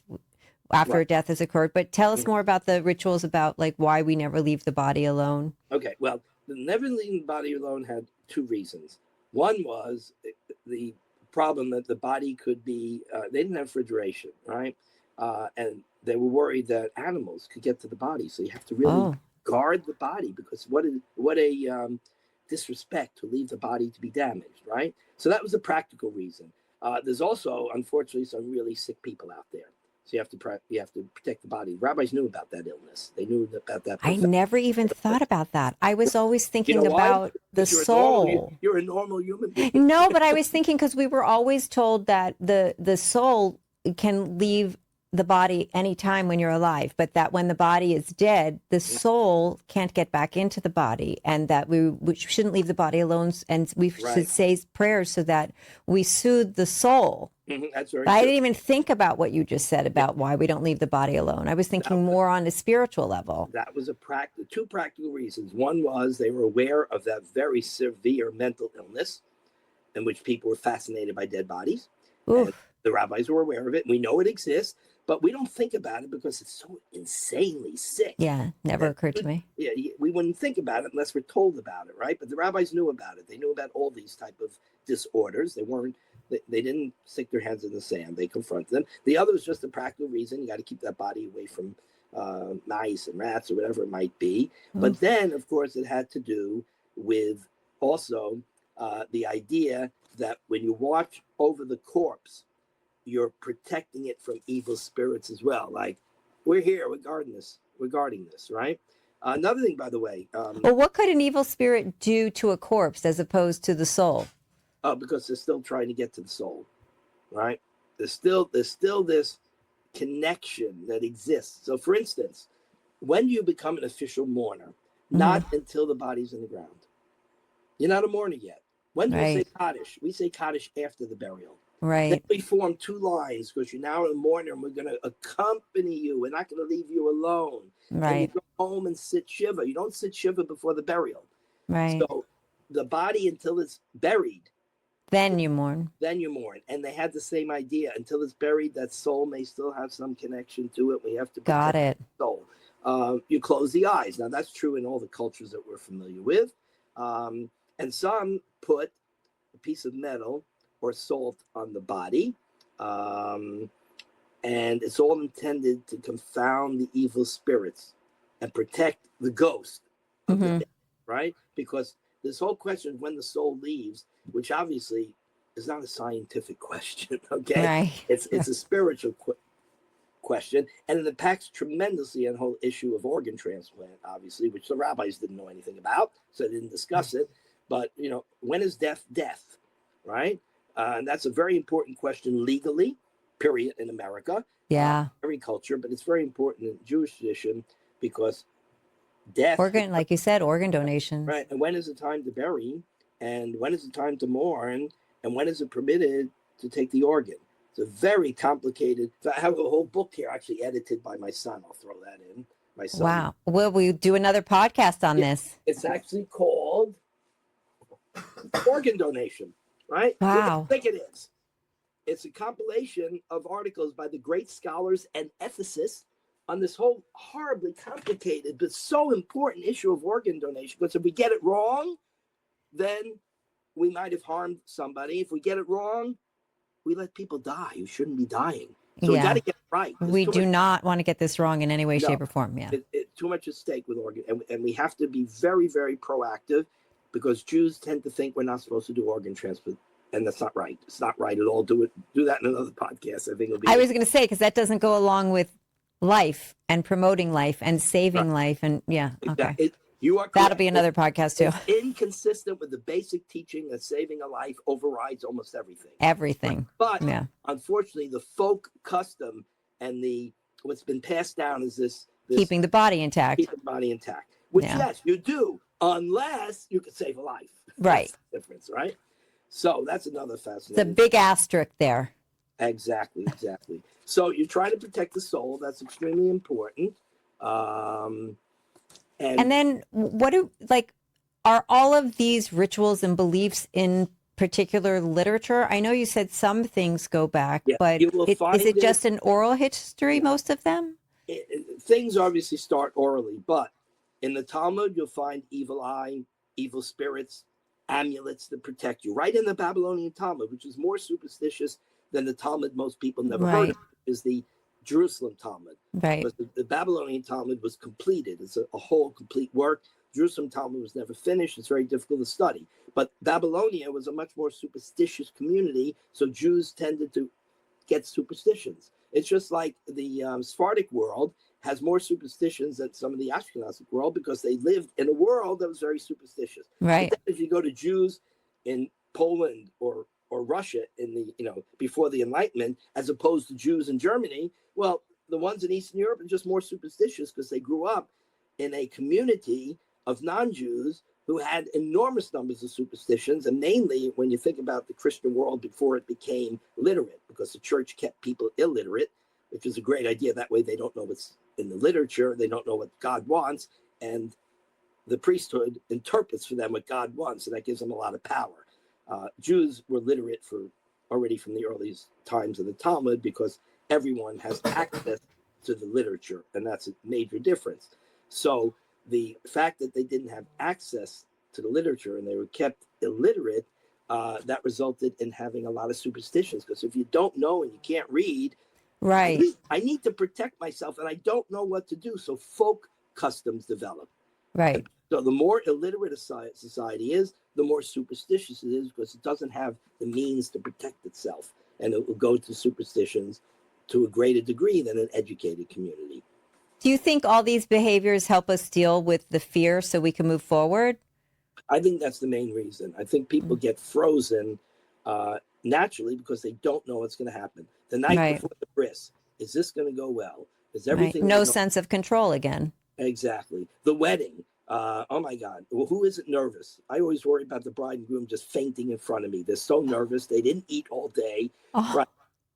after death has occurred. But tell us more about the rituals about like why we never leave the body alone. Okay, well, the never leaving the body alone had two reasons. One was the problem that the body could be, they didn't have refrigeration, right? And they were worried that animals could get to the body. So you have to really guard the body, because what a disrespect to leave the body to be damaged, right? So that was a practical reason. There's also, unfortunately, some really sick people out there. So you have to protect the body. Rabbis knew about that illness. They knew about that. I never even thought about that. I was always thinking about the soul. You're a normal human being. No, but I was thinking, because we were always told that the soul can leave the body anytime when you're alive, but that when the body is dead, the soul can't get back into the body, and that we shouldn't leave the body alone, and we should say prayers so that we soothe the soul. Mm-hmm, that's right. I didn't even think about what you just said about why we don't leave the body alone. I was thinking more on a spiritual level. That was two practical reasons. One was they were aware of that very severe mental illness in which people were fascinated by dead bodies. And the rabbis were aware of it. We know it exists, but we don't think about it because it's so insanely sick. Yeah, never occurred to me. Yeah, we wouldn't think about it unless we're told about it, right? But the rabbis knew about it. They knew about all these type of disorders. They didn't stick their hands in the sand. They confronted them. The other was just a practical reason. You got to keep that body away from mice and rats or whatever it might be. But then, of course, it had to do with also the idea that when you watch over the corpse, you're protecting it from evil spirits as well. Like, we're here, we're guarding this, right? Another thing, by the way. Well, what could an evil spirit do to a corpse as opposed to the soul? Because they're still trying to get to the soul, right? There's still this connection that exists. So, for instance, when you become an official mourner, not until the body's in the ground. You're not a mourner yet. When do we say Kaddish? We say Kaddish after the burial. Right. Then we form two lines, because you're now a mourner, and we're going to accompany you. We're not going to leave you alone. Right. And you go home and sit shiva. You don't sit shiva before the burial. Right. So the body, until it's buried, Then you mourn. Then you mourn. And they had the same idea. Until it's buried, that soul may still have some connection to it. We have to protect Got it. the soul. You close the eyes. Now, that's true in all the cultures that we're familiar with. And some put a piece of metal or salt on the body. And it's all intended to confound the evil spirits and protect the ghost of the dead, right? Because this whole question of when the soul leaves, which obviously is not a scientific question, okay? Right. It's a spiritual question, and it impacts tremendously on the whole issue of organ transplant, obviously, which the rabbis didn't know anything about, so they didn't discuss it. But, when is death, right? And that's a very important question legally, period, in America. Yeah. Every culture, but it's very important in Jewish tradition because death. Organ, like you said, organ donations. Right. And when is the time to bury? And when is the time to mourn? And when is it permitted to take the organ? It's a very complicated. I have a whole book here actually edited by my son. I'll throw that in. My son. Wow. Will we do another podcast on this? It's actually called Organ Donation, right? Wow. What do you think it is? It's a compilation of articles by the great scholars and ethicists on this whole horribly complicated but so important issue of organ donation. Because if we get it wrong, then we might have harmed somebody. If we get it wrong, we let people die who shouldn't be dying. So we got to get it right. We do not want to get this wrong in any way, shape, or form. Yeah. Too much at stake with organ. And we have to be very, very proactive because Jews tend to think we're not supposed to do organ transplant. And that's not right. It's not right at all. Do that in another podcast. I think it'll be. I was going to say, because that doesn't go along with life and promoting life and saving life. And okay. You are correct. That'll be another podcast too. It's inconsistent with the basic teaching that saving a life overrides almost everything. Everything. But unfortunately, the folk custom and what's been passed down is this keeping the body intact. Keeping the body intact. Which yes, you do, unless you could save a life. Right. That's the difference, right? So that's another fascinating. It's a big asterisk there. Exactly. So you try to protect the soul. That's extremely important. And then are all of these rituals and beliefs in particular literature? I know you said some things go back, but is it just an oral history, most of them? Things obviously start orally, but in the Talmud, you'll find evil eye, evil spirits, amulets that protect you. Right in the Babylonian Talmud, which is more superstitious than the Talmud most people never heard of, is the Jerusalem Talmud. Right. But the Babylonian Talmud was completed. It's a whole complete work. Jerusalem Talmud was never finished. It's very difficult to study. But Babylonia was a much more superstitious community, so Jews tended to get superstitions. It's just like the Sephardic world has more superstitions than some of the Ashkenazic world because they lived in a world that was very superstitious. Right. But if you go to Jews in Poland or Russia in the before the Enlightenment, as opposed to Jews in Germany, well, the ones in Eastern Europe are just more superstitious because they grew up in a community of non-Jews who had enormous numbers of superstitions, and mainly when you think about the Christian world before it became literate, because the church kept people illiterate, which is a great idea. That way they don't know what's in the literature, they don't know what God wants, and the priesthood interprets for them what God wants, and that gives them a lot of power. Jews were literate already from the earliest times of the Talmud because everyone has access to the literature, and that's a major difference. So the fact that they didn't have access to the literature and they were kept illiterate, that resulted in having a lot of superstitions. Because if you don't know and you can't read, right, I need to protect myself and I don't know what to do. So folk customs develop. Right. So the more illiterate a society is, the more superstitious it is because it doesn't have the means to protect itself. And it will go to superstitions to a greater degree than an educated community. Do you think all these behaviors help us deal with the fear so we can move forward? I think that's the main reason. I think people get frozen naturally because they don't know what's going to happen. The night before the bris, is this going to go well? Is everything no sense of control again? Exactly. The wedding. Oh my God. Well, who isn't nervous? I always worry about the bride and groom just fainting in front of me. They're so nervous. They didn't eat all day. Right.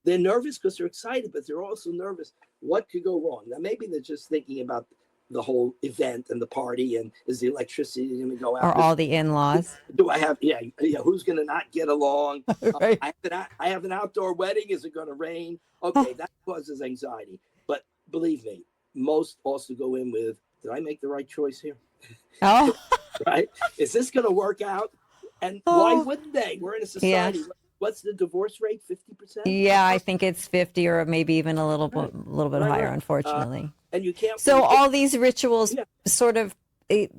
They're nervous because they're excited, but they're also nervous. What could go wrong? Now, maybe they're just thinking about the whole event and the party, and is the electricity going to go out? Or all the in-laws. Do I have, who's going to not get along? Right. I have an outdoor wedding. Is it going to rain? Okay, that causes anxiety. But believe me, most also go in with, did I make the right choice here? Oh. Right? Is this going to work out? And why wouldn't they? We're in a society. Yeah. What's the divorce rate? 50%? Yeah, I think it's 50 or maybe even a little bit higher, unfortunately. And you can't. So all these rituals sort of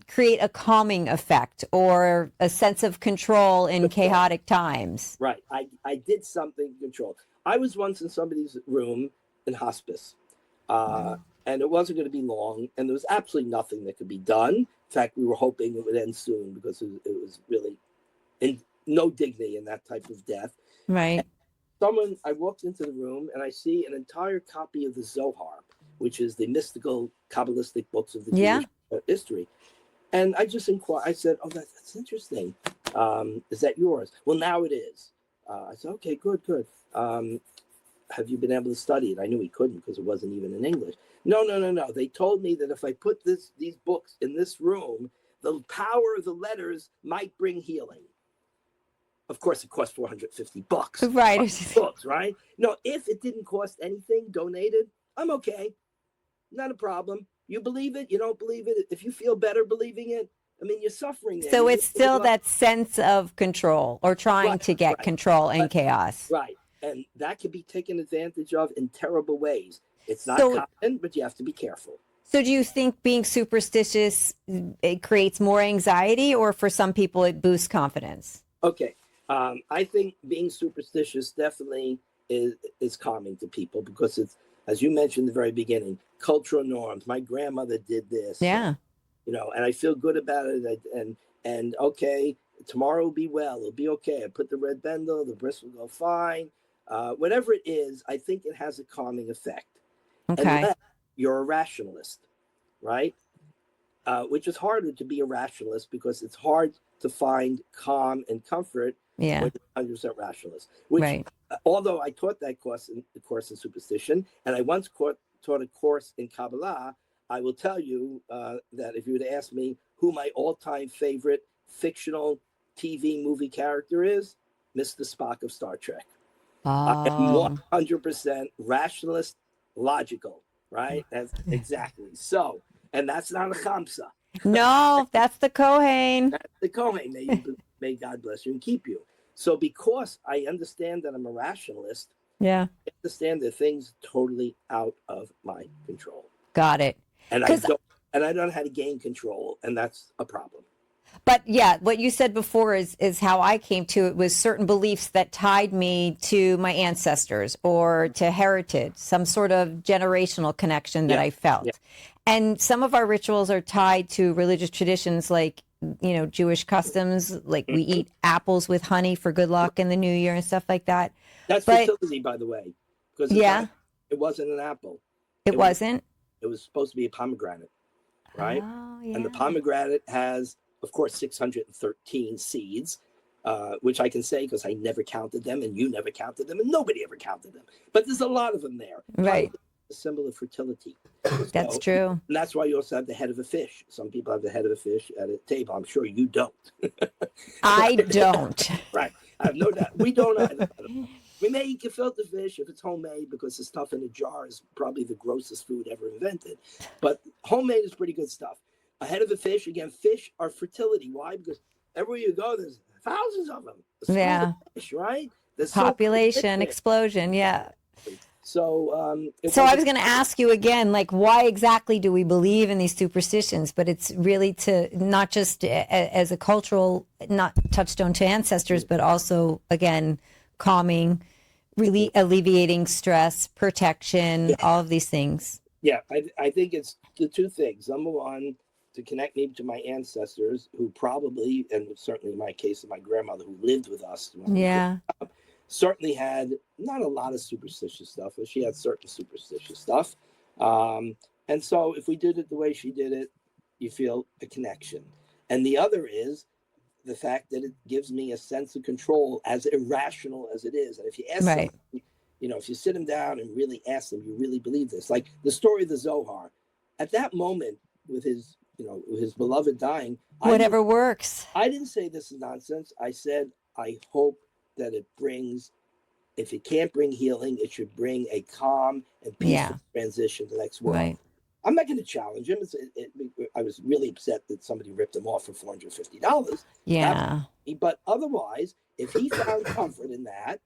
create a calming effect or a sense of control in chaotic times. Right. I did something to control. I was once in somebody's room in hospice, and it wasn't going to be long, and there was absolutely nothing that could be done. In fact, we were hoping it would end soon because it was really no dignity in that type of death. Right. I walked into the room and I see an entire copy of the Zohar, which is the mystical Kabbalistic books of the Jewish history. And I just inquired. I said, "Oh, that's interesting. Is that yours?" "Well, now it is." I said, "Okay, good. Have you been able to study it?" I knew he couldn't because it wasn't even in English. No. They told me that if I put these books in this room, the power of the letters might bring healing. Of course, it cost $450. Right. Books, right? No, if it didn't cost anything, donated, I'm okay. Not a problem. You believe it, you don't believe it. If you feel better believing it, I mean, you're suffering. So it's still that sense of control or trying to get control in chaos. Right. And that can be taken advantage of in terrible ways. It's not common, but you have to be careful. So do you think being superstitious, it creates more anxiety, or for some people it boosts confidence? Okay. I think being superstitious definitely is calming to people because it's, as you mentioned at the very beginning, cultural norms. My grandmother did this. Yeah. And I feel good about it. And okay, tomorrow will be well. It'll be okay. I put the red bendel, the bris will go fine. Whatever it is, I think it has a calming effect. Okay. Unless you're a rationalist, right? Which is harder to be a rationalist because it's hard to find calm and comfort when you're 100% rationalist. Which, although I taught that course in superstition, and I once taught a course in Kabbalah, I will tell you that if you were to ask me who my all-time favorite fictional TV movie character is, Mr. Spock of Star Trek. I am 100% rationalist, logical, right? That's exactly. So, and that's not a chamsa. No, that's the Kohen. That's the Kohen. May God bless you and keep you. So because I understand that I'm a rationalist, I understand that things totally out of my control. Got it. And I don't know how to gain control, and that's a problem. But what you said before is how I came to it, was certain beliefs that tied me to my ancestors or to heritage, some sort of generational connection that I felt. Yeah. And some of our rituals are tied to religious traditions, like, Jewish customs, like we eat apples with honey for good luck in the new year and stuff like that. That's fertility, by the way. Because it wasn't an apple. It wasn't? It was supposed to be a pomegranate, right? Oh, yeah. And the pomegranate has, of course, 613 seeds, which I can say because I never counted them and you never counted them and nobody ever counted them. But there's a lot of them there. Right. A symbol of fertility. That's true. And that's why you also have the head of a fish. Some people have the head of a fish at a table. I'm sure you don't. I don't. Right. I have no doubt. We don't either. We may eat gefilte fish if it's homemade because the stuff in a jar is probably the grossest food ever invented. But homemade is pretty good stuff. A head of a fish, again, fish are fertility. Why? Because everywhere you go, there's thousands of them. Yeah. Fish, right? There's population explosion. Yeah. So, I was going to ask you again, like, why exactly do we believe in these superstitions? But it's really to not just as a cultural, not touchstone to ancestors, but also, again, calming, really alleviating stress, protection, all of these things. Yeah, I think it's the two things. Number one, to connect me to my ancestors who probably, and certainly in my case, my grandmother who lived with us. Certainly had not a lot of superstitious stuff, but she had certain superstitious stuff. And so if we did it the way she did it, you feel a connection. And the other is the fact that it gives me a sense of control, as irrational as it is. And if you ask somebody, if you sit them down and really ask them, you really believe this? Like the story of the Zohar. At that moment, with his, with his beloved dying. Whatever works. I didn't say this is nonsense. I said, I hope that it brings, if it can't bring healing, it should bring a calm and peaceful transition to the next world. Right. I'm not going to challenge him. I was really upset that somebody ripped him off for $450. Yeah. But otherwise, if he found comfort in that,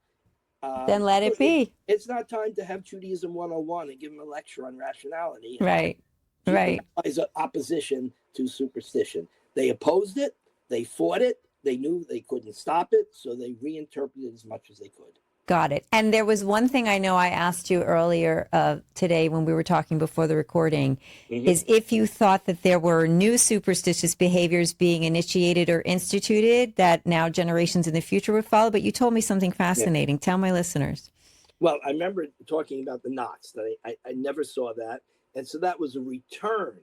then let it be. It's not time to have Judaism 101 and give him a lecture on rationality. Right. Right. As an opposition to superstition. They opposed it. They fought it. They knew they couldn't stop it. So they reinterpreted as much as they could. Got it. And there was one thing I know I asked you earlier today when we were talking before the recording, is if you thought that there were new superstitious behaviors being initiated or instituted that now generations in the future would follow. But you told me something fascinating. Tell my listeners. Well, I remember talking about the knots. That I never saw that. And so that was a return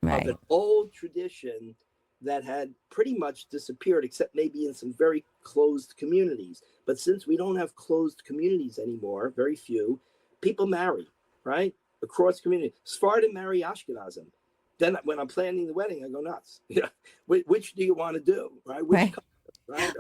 of an old tradition that had pretty much disappeared, except maybe in some very closed communities. But since we don't have closed communities anymore, very few, people marry, right? Across community. Sephardim marry Ashkenazim. Then when I'm planning the wedding, I go nuts. Which do you want to do, right? Right?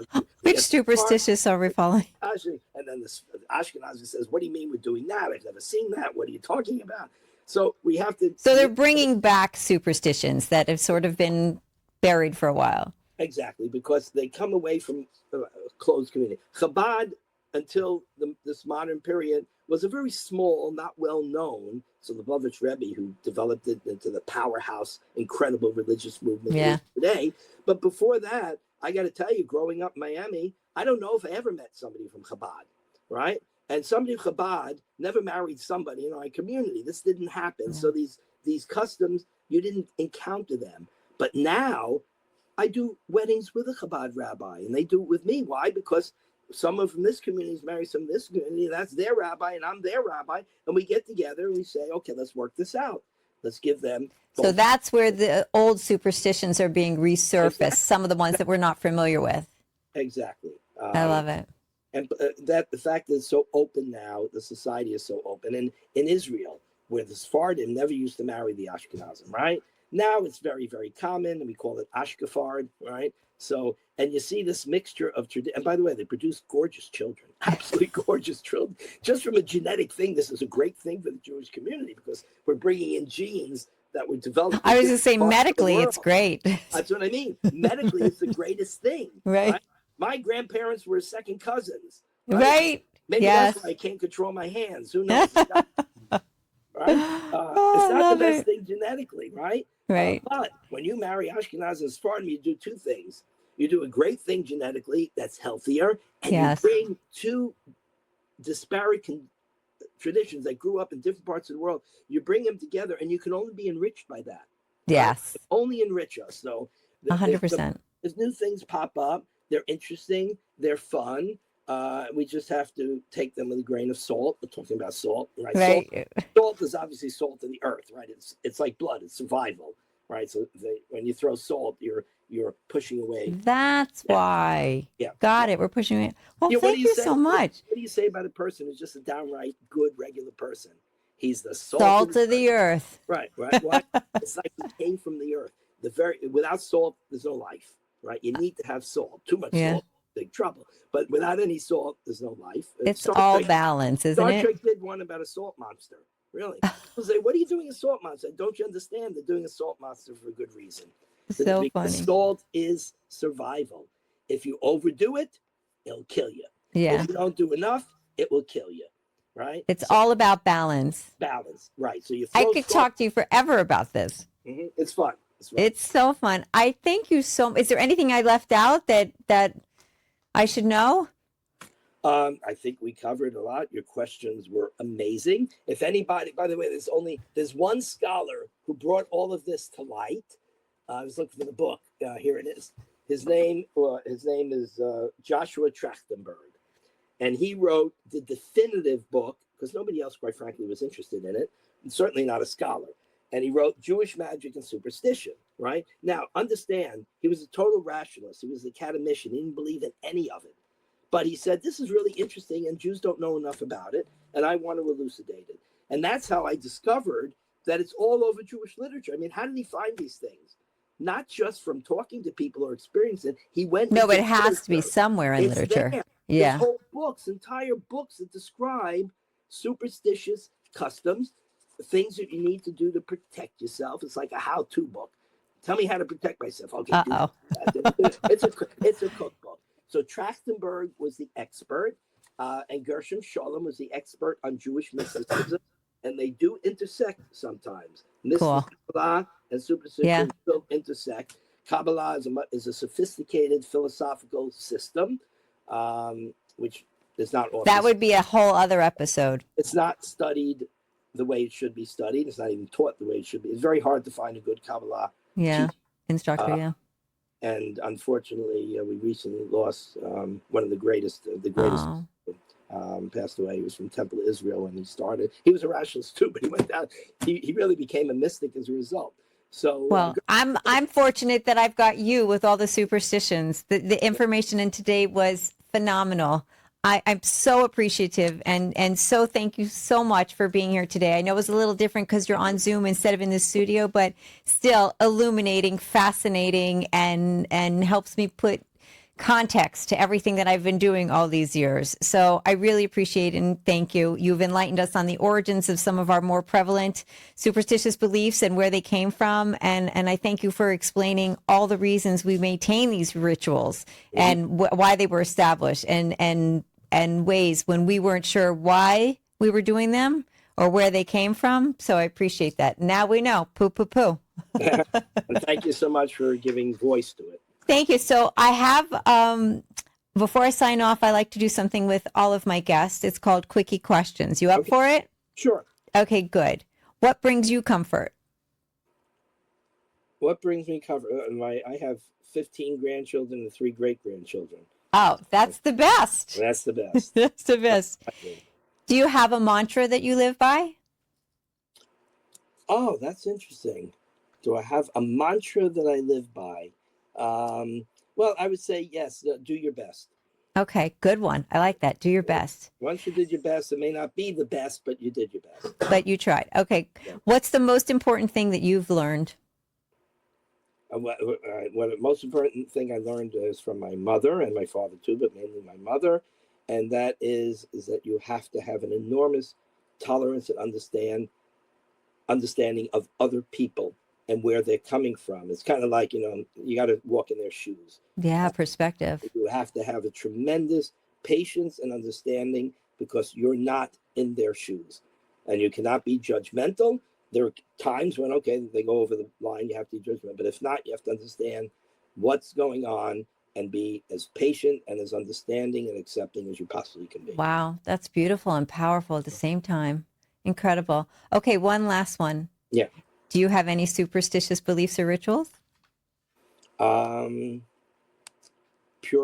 Which superstitious are we following? And then the Ashkenazi says, what do you mean we're doing that? I've never seen that. What are you talking about? So we have to... So they're bringing back superstitions that have sort of been buried for a while. Exactly, because they come away from a closed community. Chabad, until this modern period, was a very small, not well known. So the Lubavitch Rebbe, who developed it into the powerhouse, incredible religious movement today. But before that, I got to tell you, growing up in Miami, I don't know if I ever met somebody from Chabad, right? And somebody from Chabad never married somebody in our community. This didn't happen. So these customs, you didn't encounter them. But now I do weddings with a Chabad rabbi, and they do it with me. Why? Because someone from this community is married some of this community. That's their rabbi, and I'm their rabbi. And we get together and we say, okay, let's work this out. Let's give them. So that's where the old superstitions are being resurfaced, some of the ones that we're not familiar with. Exactly. I love it. And that the fact that it's so open now, the society is so open. And in Israel, where the Sephardim never used to marry the Ashkenazim, right? Now it's very, very common, and we call it Ashkefard, right? So, and you see this mixture of tradition. And by the way, they produce gorgeous children, absolutely gorgeous children. Just from a genetic thing, this is a great thing for the Jewish community because we're bringing in genes that were developed. I was going to say medically, it's great. That's what I mean. Medically, it's the greatest thing. Right. My grandparents were second cousins. Right. Maybe that's why I can't control my hands. Who knows? Right? It's not the best thing genetically, right? Right. But when you marry Ashkenaz and Sephardim, you do two things. You do a great thing genetically that's healthier, and you bring two disparate traditions that grew up in different parts of the world. You bring them together, and you can only be enriched by that. Yes. Right? Only enrich us. So 100%. As new things pop up, they're interesting, they're fun. We just have to take them with a grain of salt. We're talking about salt, right? Right. Salt is obviously salt of the earth, right? It's like blood. It's survival, right? So when you throw salt, you're pushing away. That's why. Yeah. Got it. We're pushing it. Well, thank you so much. What do you say about a person who's just a downright good, regular person? He's the salt of the earth. Right. Why? It's like he came from the earth. Without salt, there's no life, right? You need to have salt. Too much salt. Big trouble. But without any salt, there's no life. It's all balance, isn't it? Star Trek did one about a salt monster. Really? People say, what are you doing a salt monster? Don't you understand? They're doing a salt monster for a good reason. So funny. Salt is survival. If you overdo it, it'll kill you. Yeah. If you don't do enough, it will kill you. Right? It's all about balance. Balance. Right. So you I could talk to you forever about this. Mm-hmm. It's fun. It's so fun. I thank you so much. Is there anything I left out that I should know? I think we covered a lot. Your questions were amazing. If anybody, by the way, there's one scholar who brought all of this to light. I was looking for the book. Here it is. His name is Joshua Trachtenberg, and he wrote the definitive book because nobody else, quite frankly, was interested in it, and certainly not a scholar. And he wrote Jewish Magic and Superstition. Right now, understand he was a total rationalist. He was an academician. He didn't believe in any of it. But he said, this is really interesting and Jews don't know enough about it. And I want to elucidate it. And that's how I discovered that it's all over Jewish literature. I mean, how did he find these things? Not just from talking to people or experiencing it. He went. No, but it has to be somewhere in literature. There. Yeah. There's whole books, entire books that describe superstitious customs, things that you need to do to protect yourself. It's like a how-to book. Tell me how to protect myself. Okay. It's a cookbook. So Trachtenberg was the expert, and Gershom Scholem was the expert on Jewish mysticism, and they do intersect sometimes. Kabbalah and superstition will intersect. Kabbalah is a sophisticated philosophical system, which is not often. That would be a whole other episode. It's not studied the way it should be studied. It's not even taught the way it should be. It's very hard to find a good Kabbalah instructor. And unfortunately, we recently lost one of the greatest. Passed away. He was from Temple of Israel when he started. He was a rationalist too, but he went down. He really became a mystic as a result. So, well, I'm fortunate that I've got you with all the superstitions. The information in today was phenomenal. I'm so appreciative and so thank you so much for being here today. I know it was a little different because you're on Zoom instead of in the studio, but still illuminating, fascinating, and helps me put context to everything that I've been doing all these years. So I really appreciate it and thank you. You've enlightened us on the origins of some of our more prevalent superstitious beliefs and where they came from. And I thank you for explaining all the reasons we maintain these rituals and why they were established and ways when we weren't sure why we were doing them or where they came from. So I appreciate that. Now we know. Poo, poo, poo. And thank you so much for giving voice to it. Thank you. So I have, before I sign off, I like to do something with all of my guests. It's called Quickie Questions. You up for it? Sure. Okay, good. What brings you comfort? What brings me comfort? I have 15 grandchildren and 3 great-grandchildren. Oh, that's the best. That's the best. That's the best. Do you have a mantra that you live by? Oh, that's interesting. Do I have a mantra that I live by? Well, I would say yes, do your best. Okay, good one. I like that. Do your best. Once you did your best, it may not be the best, but you did your best. But you tried. Okay. Yeah. What's the most important thing that you've learned? What the most important thing I learned is from my mother and my father too, but mainly my mother. And that is that you have to have an enormous tolerance and understanding of other people and where they're coming from. It's kind of like, you got to walk in their shoes. Yeah, perspective. You have to have a tremendous patience and understanding because you're not in their shoes. And you cannot be judgmental. There are times when, they go over the line, you have to be judgmental. But if not, you have to understand what's going on and be as patient and as understanding and accepting as you possibly can be. Wow, that's beautiful and powerful at the same time. Incredible. Okay, one last one. Yeah. Do you have any superstitious beliefs or rituals? Pure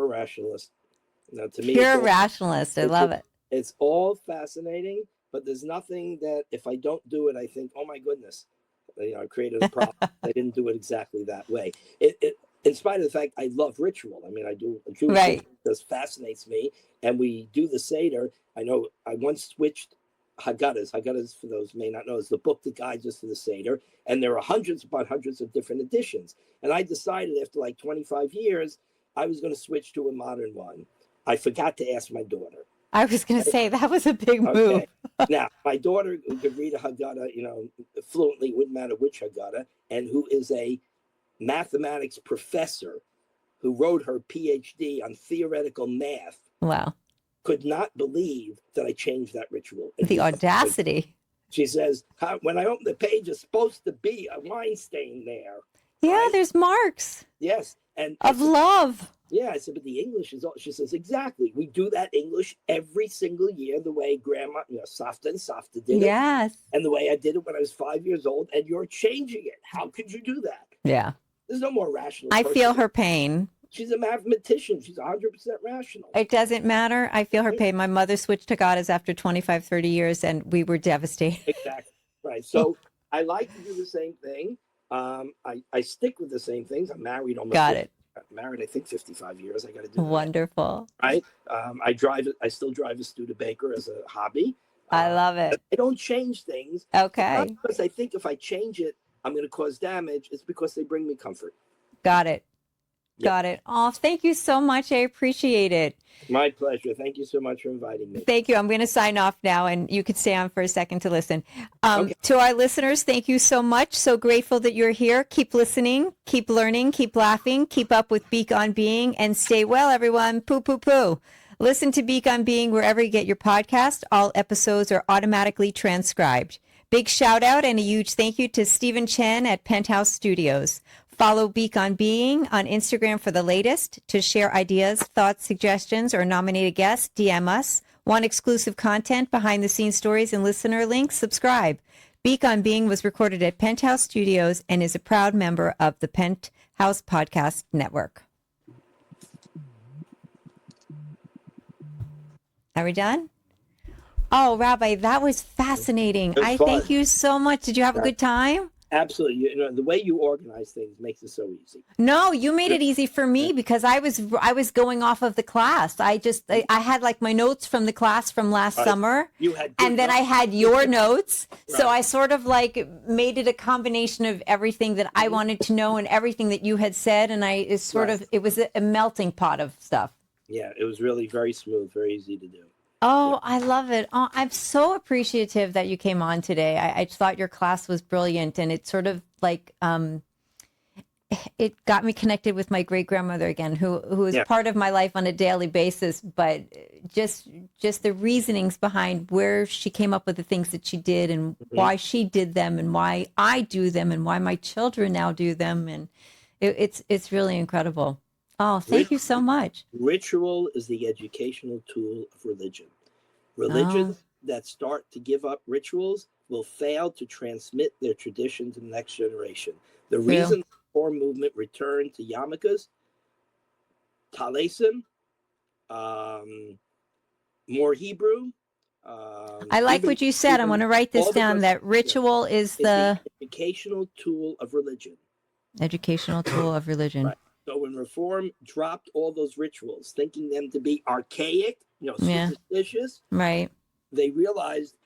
rationalist. Now, to me, pure rationalist. I love it. It's all fascinating, but there's nothing that if I don't do it, I think, oh my goodness, I created a problem. I didn't do it exactly that way. In spite of the fact I love ritual. I mean, I do a Jewish ritual. This fascinates me, and we do the Seder. I know I once switched Haggadahs. Haggadahs, for those who may not know, is the book that guides us to the Seder. And there are hundreds upon hundreds of different editions. And I decided after like 25 years, I was going to switch to a modern one. I forgot to ask my daughter. I was going to say, that was a big move. Now, my daughter, who could read a Haggadah, fluently, wouldn't matter which Haggadah, and who is a mathematics professor who wrote her PhD on theoretical math. Wow. Could not believe that I changed that ritual. The audacity. She says, when I open the page, it's supposed to be a wine stain there. Yeah, right? There's marks. Yes. And of love. Yeah, I said, but the English is all. She says, exactly. We do that English every single year, the way Grandma, Safta and Safta did it. Yes. And the way I did it when I was 5 years old, and you're changing it. How could you do that? Yeah. There's no more rational I person. feel her pain. She's a mathematician. She's 100% rational. It doesn't matter. I feel her pain. My mother switched to Goddess after 25, 30 years, and we were devastated. Exactly. Right. So I like to do the same thing. I stick with the same things. I'm married almost. Got it. I'm married, I think, 55 years. I got to do that. Wonderful. Right. I still drive a Studebaker as a hobby. I love it. I don't change things. Okay. Not because I think if I change it, I'm going to cause damage. It's because they bring me comfort. Got it. Yep. Got it. Oh, thank you so much. I appreciate it. My pleasure. Thank you so much for inviting me. Thank you. I'm going to sign off now, and you can stay on for a second to listen. Okay. To our listeners, thank you so much. So grateful that you're here. Keep listening, keep learning, keep laughing, keep up with Beek on Being, and stay well, everyone. Poo, poo, poo. Listen to Beek on Being wherever you get your podcast. All episodes are automatically transcribed. Big shout out and a huge thank you to Stephen Chen at Penthouse Studios. Follow Beek on Being on Instagram for the latest. To share ideas, thoughts, suggestions, or nominate a guest, DM us. Want exclusive content, behind the scenes stories, and listener links? Subscribe. Beek on Being was recorded at Penthouse Studios and is a proud member of the Penthouse Podcast Network. Are we done? Oh, Rabbi, that was fascinating. I thank you so much. Did you have a good time? Absolutely. You know, the way you organize things makes it so easy. No, you made it easy for me because I was going off of the class. I had like my notes from the class from last summer, and then I had your notes. So I sort of like made it a combination of everything that I wanted to know and everything that you had said, and it was a melting pot of stuff. Yeah, it was really very smooth, very easy to do. Oh, I love it. Oh, I'm so appreciative that you came on today. I thought your class was brilliant, and it sort of like it got me connected with my great grandmother again, who is part of my life on a daily basis. But just the reasonings behind where she came up with the things that she did, and why she did them, and why I do them, and why my children now do them, and it's really incredible. Oh, thank you so much. Ritual is the educational tool of religion. Religions that start to give up rituals will fail to transmit their tradition to the next generation. The reason the Torah movement returned to yarmulkes, talesim, more Hebrew. I like what you said. I'm going to write this down. That ritual is the educational tool of religion. Educational tool of religion. Right. So when Reform dropped all those rituals, thinking them to be archaic, superstitious, right, they realized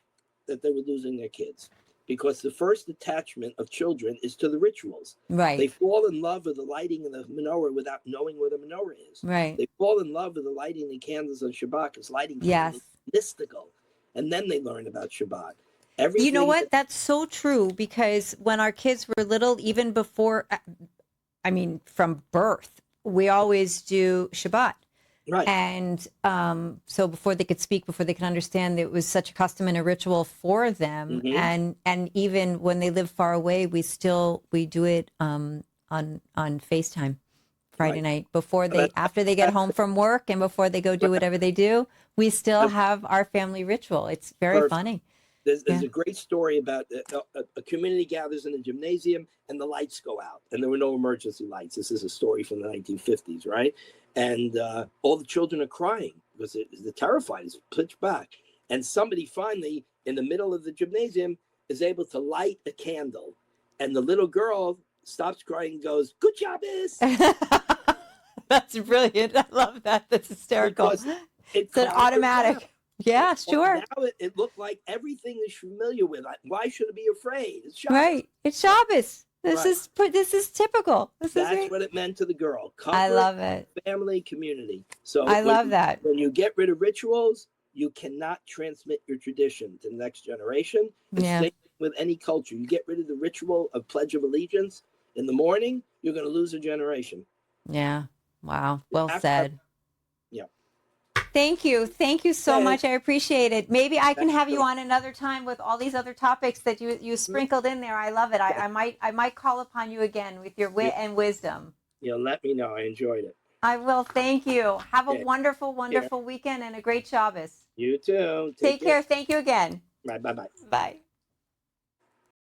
that they were losing their kids, because the first attachment of children is to the rituals. Right. They fall in love with the lighting of the menorah without knowing where the menorah is. Right. They fall in love with the lighting the candles on Shabbat, because lighting candles is mystical. And then they learn about Shabbat. Everything. You know what? That's so true, because when our kids were little, even before, from birth, we always do Shabbat. Right. And so before they could speak, before they could understand, it was such a custom and a ritual for them. And even when they live far away, we do it on FaceTime Friday night after they get home from work, and before they go do whatever they do, we still have our family ritual. It's very funny. There's a great story about a community gathers in a gymnasium and the lights go out, and there were no emergency lights. This is a story from the 1950s, right? And all the children are crying because they're terrified. It's pitch black. And somebody finally, in the middle of the gymnasium, is able to light a candle. And the little girl stops crying and goes, "Good job, Miss." That's brilliant. I love that. That's hysterical. It's an automatic. Yeah, sure. Now it looked like everything is familiar with. Why should it be afraid? It's Shabbos. Right. It's Shabbos. This is typical. That's what it meant to the girl. Comfort, I love it. Family, community. So I love that. When you get rid of rituals, you cannot transmit your tradition to the next generation. Same with any culture. You get rid of the ritual of Pledge of Allegiance in the morning, you're going to lose a generation. Yeah. Wow. Well said. Yeah. Thank you. Thank you so much. I appreciate it. Maybe I can have you on another time with all these other topics that you sprinkled in there. I love it. I might call upon you again with your wit and wisdom. Let me know. I enjoyed it. I will. Thank you. Have a wonderful weekend and a great Shabbos. You too. Take care. Thank you again. Bye. Bye. Bye.